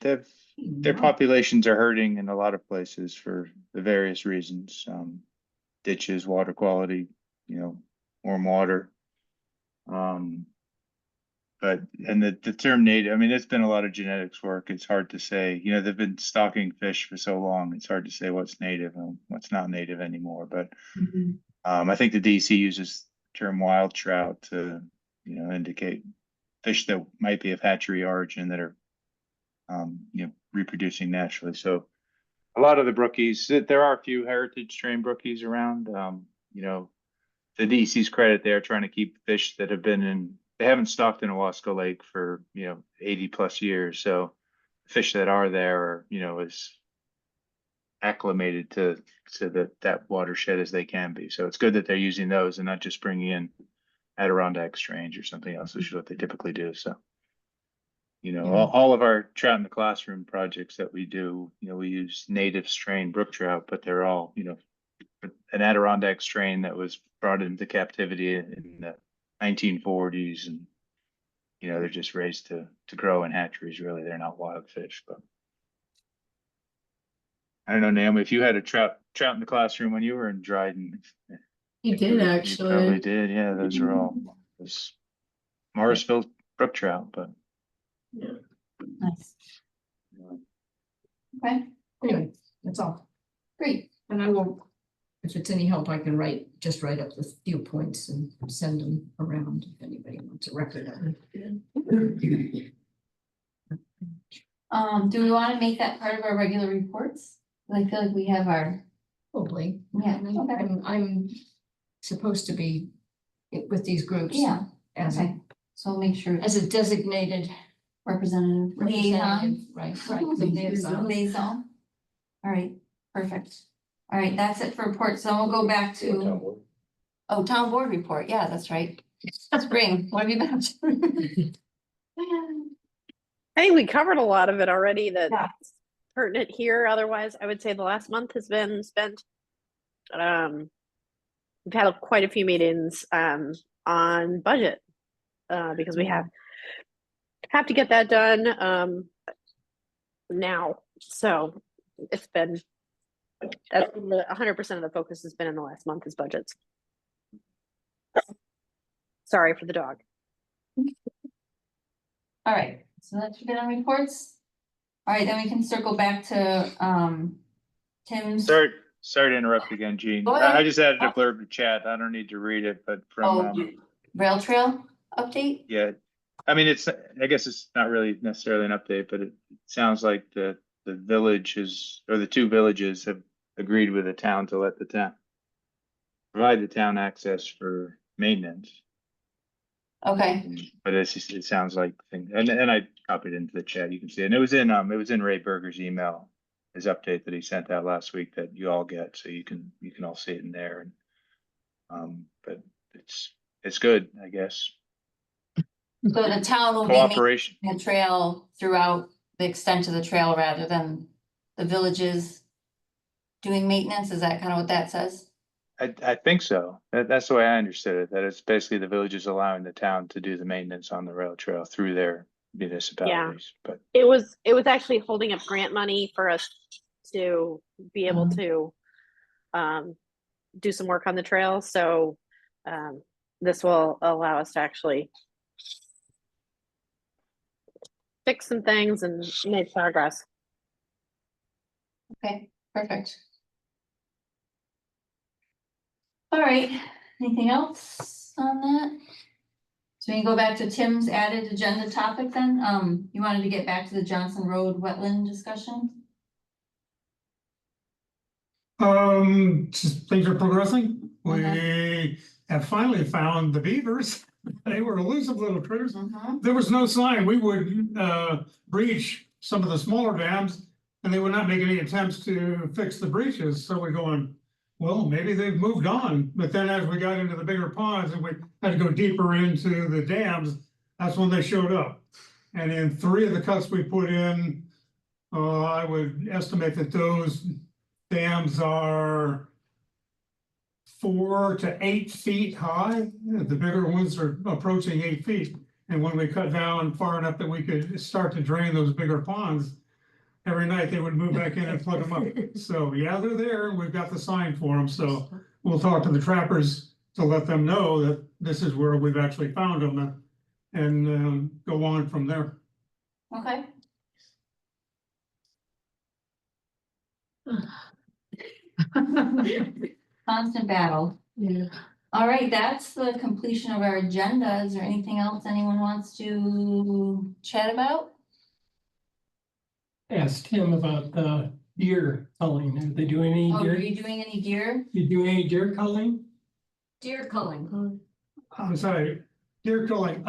Their populations are hurting in a lot of places for the various reasons, ditches, water quality, you know, warm water. But, and the term native, I mean, it's been a lot of genetics work. It's hard to say, you know, they've been stocking fish for so long. It's hard to say what's native and what's not native anymore. But I think the DC uses the term wild trout to, you know, indicate fish that might be of hatchery origin that are, you know, reproducing naturally. So a lot of the brookies, there are a few heritage strain brookies around. You know, the DC's credit, they're trying to keep fish that have been in, they haven't stocked in Owasco Lake for, you know, 80 plus years. So fish that are there are, as acclimated to that watershed as they can be. So it's good that they're using those and not just bringing in Adirondack strange or something else, which is what they typically do. So, all of our trout in the classroom projects that we do, we use native strain brook trout, but they're all, an Adirondack strain that was brought into captivity in the 1940s, and they're just raised to grow in hatcheries. Really, they're not wild fish. But I don't know, Naomi, if you had a trout in the classroom when you were in Dryden. You did You actually. probably did, yeah. Those are all those Morrisville brook trout, but Nice. Okay, Anyway, that's all. great. And I will, if it's any help, I can just write up the few points and send them around if anybody wants a record of it. Do we want to make that part of our regular reports? I feel like we have our, Probably. yeah, I mean, okay, I'm supposed to be with these groups. yeah, As okay. So we'll make sure a representative, designated liaison. representative, right, liaison. Liaison. All right, perfect. All right, that's it for reports. So we'll go back to, oh, town board report. Yeah, that's right. Spring, what have you been up to? I think we covered a lot of it already that's Yeah. pertinent here. Otherwise, I would say the last month has been spent. We've had quite a few meetings on budget because we have to get that done now. So it's been 100% of the focus has been in the last month is budgets. Sorry for the dog. All right, so that's good on reports. All right, then we can circle back to Tim's. sorry to interrupt again, Gene. Go ahead. I just added a blurb to chat. I don't need to read it, but Oh, from rail trail update. yeah, I mean, I guess it's not really necessarily an update, but it sounds like the village or the two villages have agreed with the town to let the town provide the town access for maintenance. Okay, But it sounds like and I copied into the chat. You can see it. And it was in Ray Berger's email, his update that he sent out last week that you all get, so you can all see it in there. And but it's good, I guess. so the town will be Cooperation. maintaining the trail throughout the extent of the trail rather than the villages doing maintenance. Is that kind of what that says? I think so. That's the way I understood it, that it's basically the villages allowing the town to do the maintenance on the rail trail through their municipalities. But It was actually holding up grant money for us to be able to do some work on the trail. So this will allow us to actually fix some things and make progress. Okay, perfect. All right, anything else on that? So we can go back to Tim's added agenda topic then. You wanted to get back to the Johnson Road wetland discussion? Just things are progressing. Okay. We have finally found the beavers. They were elusive little critters. Mm-hmm. There was no sign. We would breach some of the smaller dams and they would not make any attempts to fix the breaches. So we're going, well, maybe they've moved on. But then as we got into the bigger ponds and we had to go deeper into the dams, that's when they showed up. And in 3 of the cuts we put in, I would estimate that those dams are 4 to 8 feet high. The bigger ones are approaching 8 feet. And when we cut down far enough that we could start to drain those bigger ponds, every night they would move back in and plug them up. So yeah, they're there. We've got the sign for them. So we'll talk to the trappers to let them know that this is where we've actually found them and go on from there. Okay. Constant battle. Yeah. All right, that's the completion of our agenda. Is there anything else anyone wants to chat about? Asked him about the deer culling. Are they doing any Oh, are deer? you doing any deer? You doing any deer culling? Deer culling. I'm sorry, deer culling.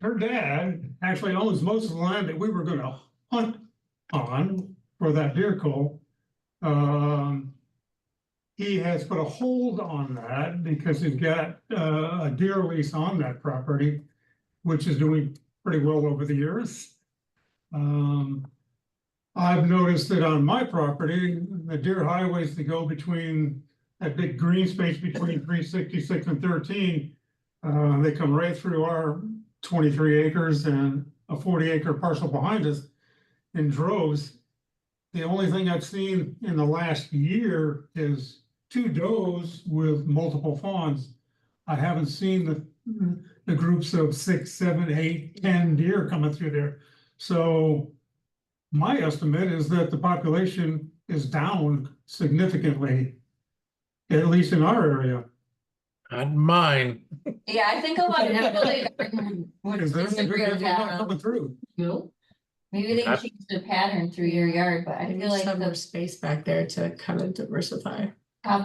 her dad actually owns most of the land that we were gonna hunt on for that deer call. He has put a hold on that because he's got a deer lease on that property, which is doing pretty well over the years. I've noticed that on my property, the deer highways that go between that big green space between 366 and 13, they come right through our 23 acres and a 40-acre parcel behind us in droves. The only thing I've seen in the last year is 2 does with multiple fawns. I haven't seen the groups of 6, 7, 8, 10 deer coming through there. So my estimate is that the population is down significantly, at least in our area. Not mine. Yeah, I think a lot of people would Is there any disagree deer with not that. coming through? No, Maybe they change the pattern through your yard, but I Maybe feel like some more the space back there to kind of diversify.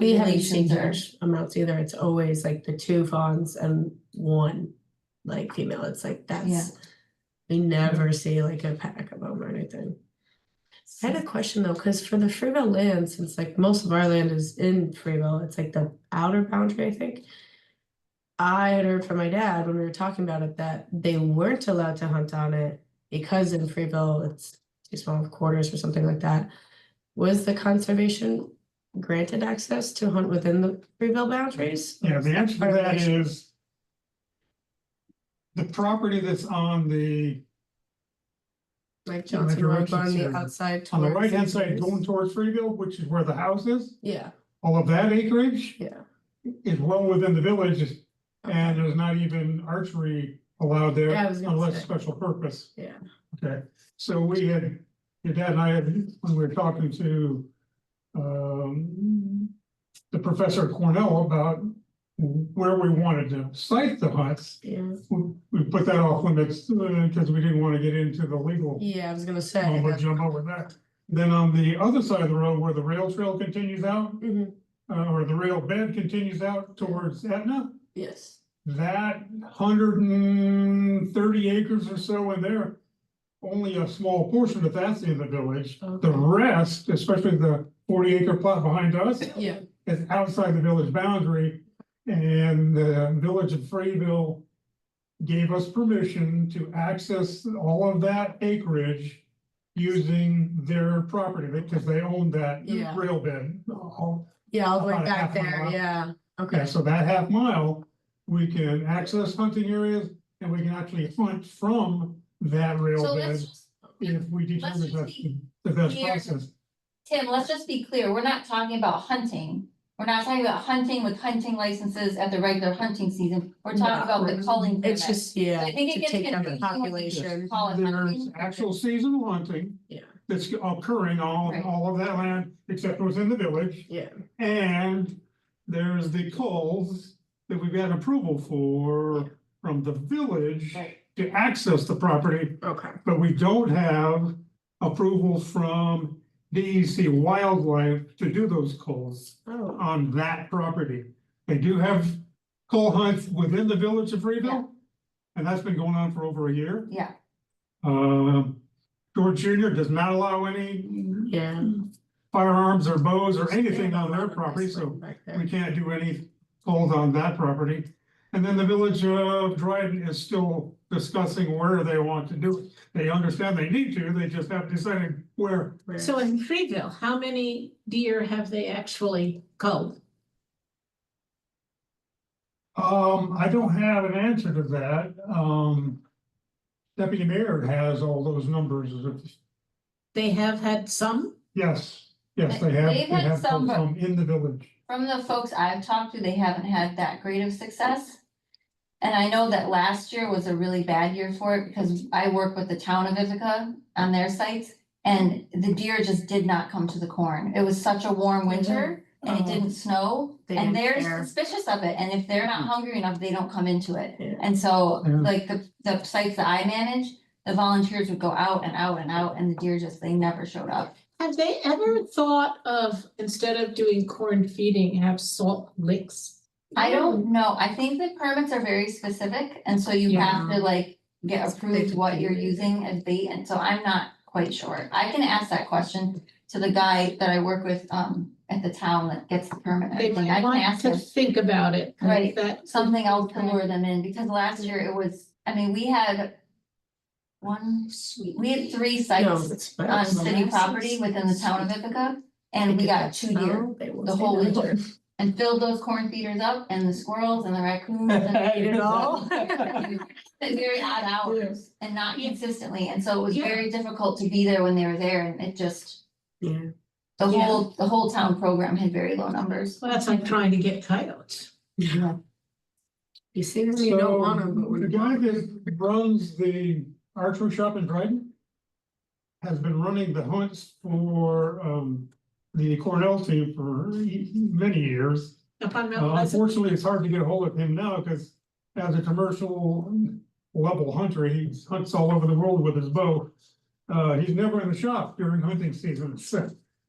We haven't seen populations are. huge amounts either. It's always like the 2 fawns and 1 like female. It's like Yeah. that's, we never see like a pack of them or anything. I had a question though, because for the Freeville land, since like most of our land is in Freeville, it's like the outer boundary, I think. I had heard from my dad when we were talking about it that they weren't allowed to hunt on it because in Freeville it's too small of quarters or something like that. Was the conservation granted access to hunt within the Freeville boundaries? Yeah, the answer to Part of the that issue? is the property that's on the Like Johnson Road on the outside. on the towards right-hand side Freeville? going towards Freeville, which is where the house is, Yeah, all of that acreage yeah. is well within the village, and Okay. there's not even archery allowed there Yeah, I was gonna unless say. special purpose. Yeah. Okay, so we had, your dad and I had, when we were talking to the professor at Cornell about where we wanted to site the hunts, Yeah, we put that off limits because we didn't want to get into the legal yeah, I was gonna say. mumbo that's- jumbo with that. Then on the other side of the road where the rail trail continues out, Mhm, or the rail bed continues out towards Etna, yes, that 130 acres or so in there, only a small portion of that's in the village. The Okay. rest, especially the 40-acre plot behind us, yeah, is outside the village boundary. And the village of Freeville gave us permission to access all of that acreage using their property, because they own that Yeah. rail bed. All- yeah, all the way About a back half there, mile. yeah, Yeah, okay. so that half mile, we can access hunting areas and we can actually hunt from that rail So bed let's just, if we determine just that's be the best clear. process. Tim, let's just be clear, we're not talking about hunting. We're not talking about hunting with hunting licenses at the regular hunting season. We're talking about the culling. It's permit. just, yeah, I think it to gets take down the confusing when you population, Call it There's hunting. actual seasonal hunting yeah, that's occurring on Right. all of that land except within the village. yeah, And there's the culls that we've got approval for from the village Right. to access the property. okay, But we don't have approval from DEC Wildlife to do those culls oh, on that property. They do have cull hunts within the village of Yeah. Freeville, and that's been going on for over a year. Yeah, George Junior does not allow any yeah. firearms or bows or anything They have on a their lot of property, nice so land back there. we can't do any calls on that property. And then the village of Dryden is still discussing where they want to do it. They understand they need to, they just haven't decided where. Where- So in Freeville, how many deer have they actually culled? I don't have an answer to that. Deputy Mayor has all those numbers. They have had some? Yes, yes, they have, they They've had have some, but- some in the village. from the folks I've talked to, they haven't had that great of success. And I know that last year was a really bad year for it because I work with the town of Ithaca on their sites. And the deer just did not come to the corn. It was such a warm winter and it Oh. didn't snow. They And didn't they're care. suspicious of it. And if they're not hungry enough, they don't come into it. Yeah. And so Yeah. like the sites that I manage, the volunteers would go out and out and out and the deer just, they never showed up. Have they ever thought of, instead of doing corn feeding, have salt licks? I don't know. I think the permits are very specific and so you have to like get approved what you're using as bait, and so I'm not quite sure. I can ask that question to the guy that I work with, at the town that gets the permit and They everything. I might can want ask to him. think about it. 'cause Right, that- something else to lure them in, because last year it was, I mean, we had we had 3 No, sites it's on better. city property within the town of Ithaca, and we got 2 deer the whole winter. And filled those corn feeders up, and the squirrels and the raccoons and Ate it all. at very odd hours and not consistently, and so it was very difficult to be there when they were there, and it just, Yeah. the whole town program had very low numbers. Well, that's like trying to get coyotes. You see them, you don't want them, but So when the you guy want 'em. that runs the archery shop in Dryden has been running the hunts for the Cornell team for many years. Up on Mount Pleasant. Unfortunately, it's hard to get a hold of him now because as a commercial level hunter, he hunts all over the world with his bow. He's never in the shop during hunting season. It's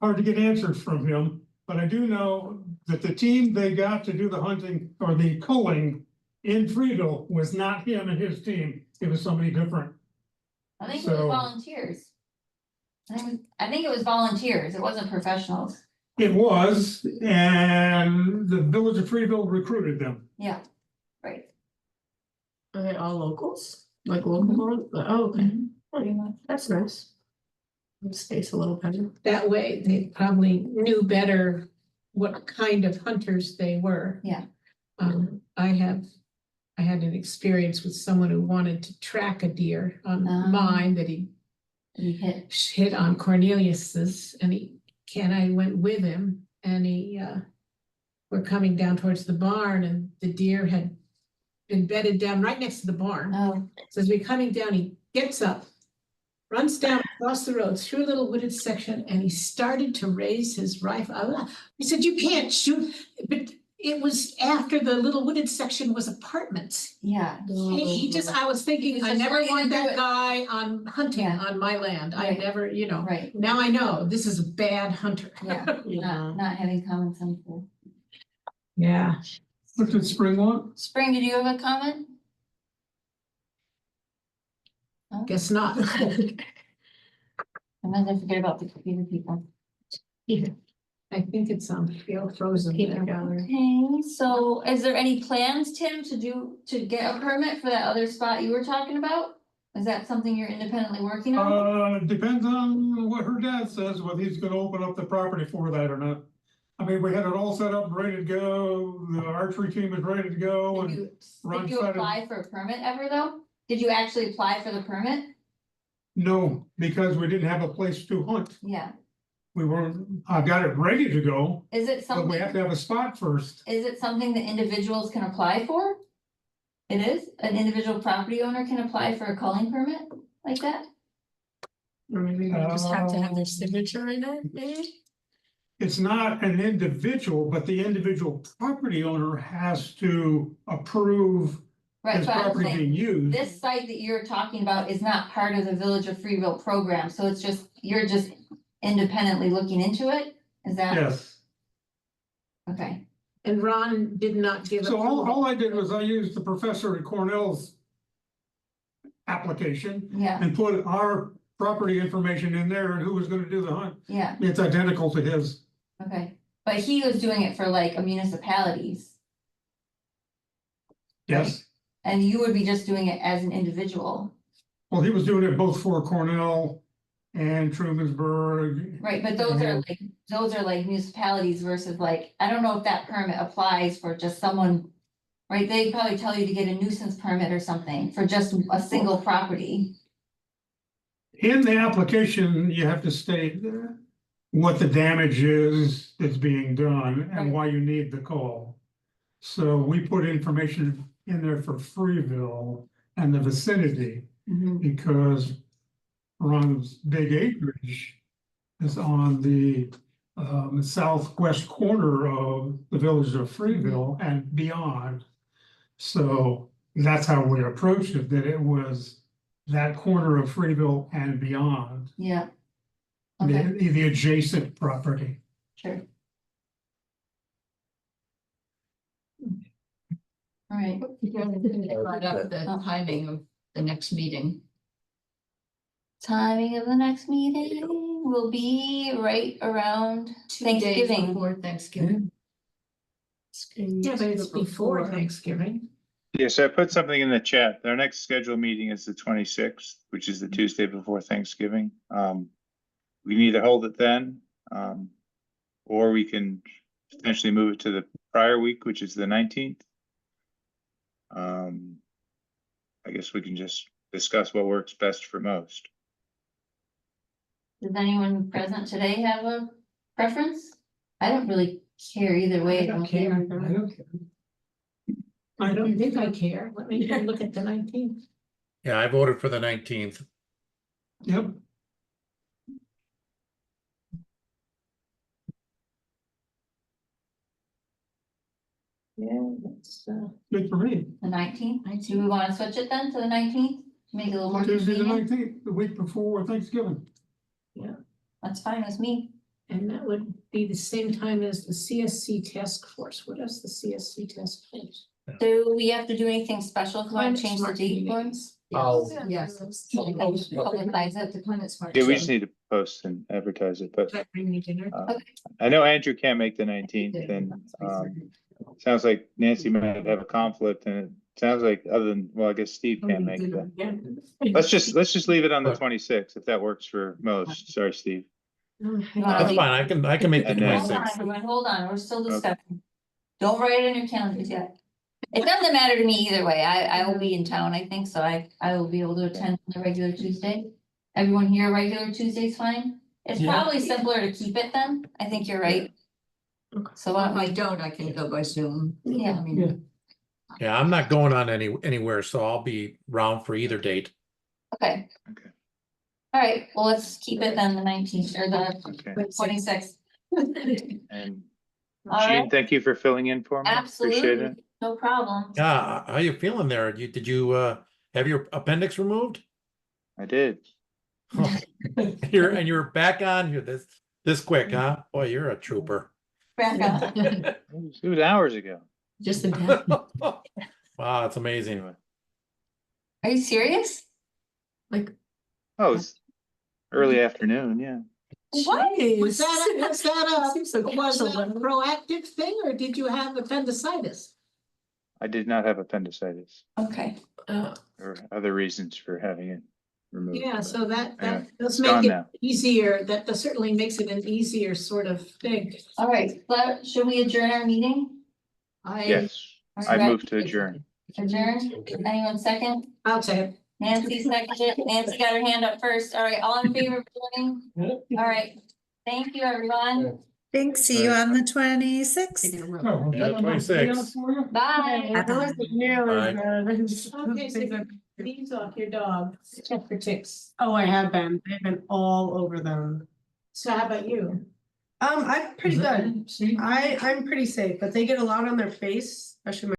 hard to get answers from him, but I do know that the team they got to do the hunting or the culling in Freeville was not him and his team. It was somebody different. I think it was So- volunteers. I think it was volunteers, it wasn't professionals, It was, and the village of Freeville recruited them. yeah, right. Are they all locals? Like local ones? Oh, okay. Pretty much. That's nice. Space a little better. That way, they probably knew better what kind of hunters they were. Yeah. I had an experience with someone who wanted to track a deer on mine that he You hit, hit on Cornelius's, and I went with him, and we're coming down towards the barn, and the deer had been bedded down right next to the barn. oh, So as we're coming down, he gets up, runs down across the road through a little wooded section, and he started to raise his rifle. He said, "You can't shoot," but it was after the little wooded section was apartments. yeah, I was thinking, He's I just never ready to want do that it. guy on hunting Yeah. on my land. I Right. never, right, now I know this is a bad hunter. yeah, not having common sense. Yeah. What did Spring want? Spring, did you have a comment? Guess not. Sometimes I forget about the computer people. I think it's feel frozen. Peanut there. gallery. Okay, so is there any plans, Tim, to get a permit for that other spot you were talking about? Is that something you're independently working on? Depends on what her dad says, whether he's gonna open up the property for that or not. I mean, we had it all set up, ready to go, the archery team is ready to go Did and you, Ron did you started- apply for a permit ever though? Did you actually apply for the permit? no, because we didn't have a place to hunt. Yeah, We weren't, I got it ready to go, is it but we something, have to have a spot first. is it something that individuals can apply for? It is, an individual property owner can apply for a culling permit like that? Or maybe they just have to have their signature in it, maybe? It's not an individual, but the individual property owner has to approve Right, his so I'm property saying, being used. this site that you're talking about is not part of the Village of Freeville program, so it's just, you're just independently looking into it? Is that, Yes, okay, And Ron did not give. so all approval. I did was I used the professor at Cornell's application yeah, and put our property information in there and who was gonna do the hunt. yeah, It's identical to his. okay, but he was doing it for like a municipalities, Yes, and you would be just doing it as an individual, well, he was doing it both for Cornell and Trumansburg. right, but those are like municipalities versus like, I don't know if that permit applies for just someone. Right, they probably tell you to get a nuisance permit or something for just a single property, In the application, you have to state what the damage is that's being done and why you need the call. So we put information in there for Freeville and the vicinity because Ron's big acreage is on the southwest corner of the village of Freeville and beyond. So that's how we approached it, that it was that corner of Freeville and beyond, yeah. Okay, the adjacent property. sure. Alright, Brought up the timing of the next meeting? Timing of the next meeting will be right around 2 days Thanksgiving. before Thanksgiving. Yeah, but it's before Thanksgiving. Yes, I put something in the chat. Our next scheduled meeting is the 26th, which is the Tuesday before Thanksgiving. We can either hold it then, or we can potentially move it to the prior week, which is the 19th. I guess we can just discuss what works best for most. Does anyone present today have a preference? I don't really care either way. I don't care. I don't care. I don't think I care. Let me look at the 19th. Yeah, I voted for the 19th. Yep, Yeah, that's, good for me. The 19th? Do we want to switch it then to the 19th? Make it a little more Tuesday the convenient? 19th, the week before Thanksgiving. That's fine with me. and that would be the same time as the CSC task force. What is the CSC task force? Do we have to do anything special if we want Climate to change the smart date for it? communities. I'll- Yes. Publicize it. The climate smart. Yeah, we just need to post and advertise it, but Does that bring me dinner? I know Andrew can't make the 19th, and sounds like Nancy might have a conflict, and it sounds like other than, well, I guess Steve can't make that. Let's just leave it on the 26th, if that works for most. Sorry, Steve. That's fine. I can make the And then- Hold on, 26th. everyone, hold on, we're still discussing. Don't write it in your calendars yet. It doesn't matter to me either way. I will be in town, I think, so I will be able to attend the regular Tuesday. Everyone here, regular Tuesday's fine? It's Yeah. probably simpler to keep it then. I think you're right. So why If don't I we, don't, I can go by Zoom. Yeah. I mean, Yeah, I'm not going on anywhere, so I'll be around for either date. okay. Okay. All right, well, let's keep it then the 19th or the Okay, 26th. and All Jean, right, thank you for filling in for me. Appreciate absolutely, it. no problem. Yeah, how you feeling there? Did you have your appendix removed? I did. You're back on here this quick, huh? Boy, you're a trooper. Back up. It was hours ago. just in time. Wow, that's amazing. Anyway. Are you serious? Oh, it's early afternoon, yeah. What? Was that Seems so a casual. proactive thing, or did you have appendicitis? I did not have appendicitis Okay, or other reasons for having it removed. Yeah, but so that anyway, does it's gone make it now. easier, that certainly makes it an easier sort of thing. all right, but should we adjourn our meeting? Yes, Are you I ready? move to adjourn. Adjourn, Okay. anyone second? I'll say it. Nancy seconded, Nancy got her hand up first, all right, all in favor of adjourning? All right, thank you, everyone, Thanks, see you on the 26th. Yeah, 26. bye. It wasn't nearly as bad. Okay, so these off your dog, check for ticks. Oh, I have been. They've been all over them. So how about you? I'm pretty good. I'm pretty safe, but they get a lot on their face, especially my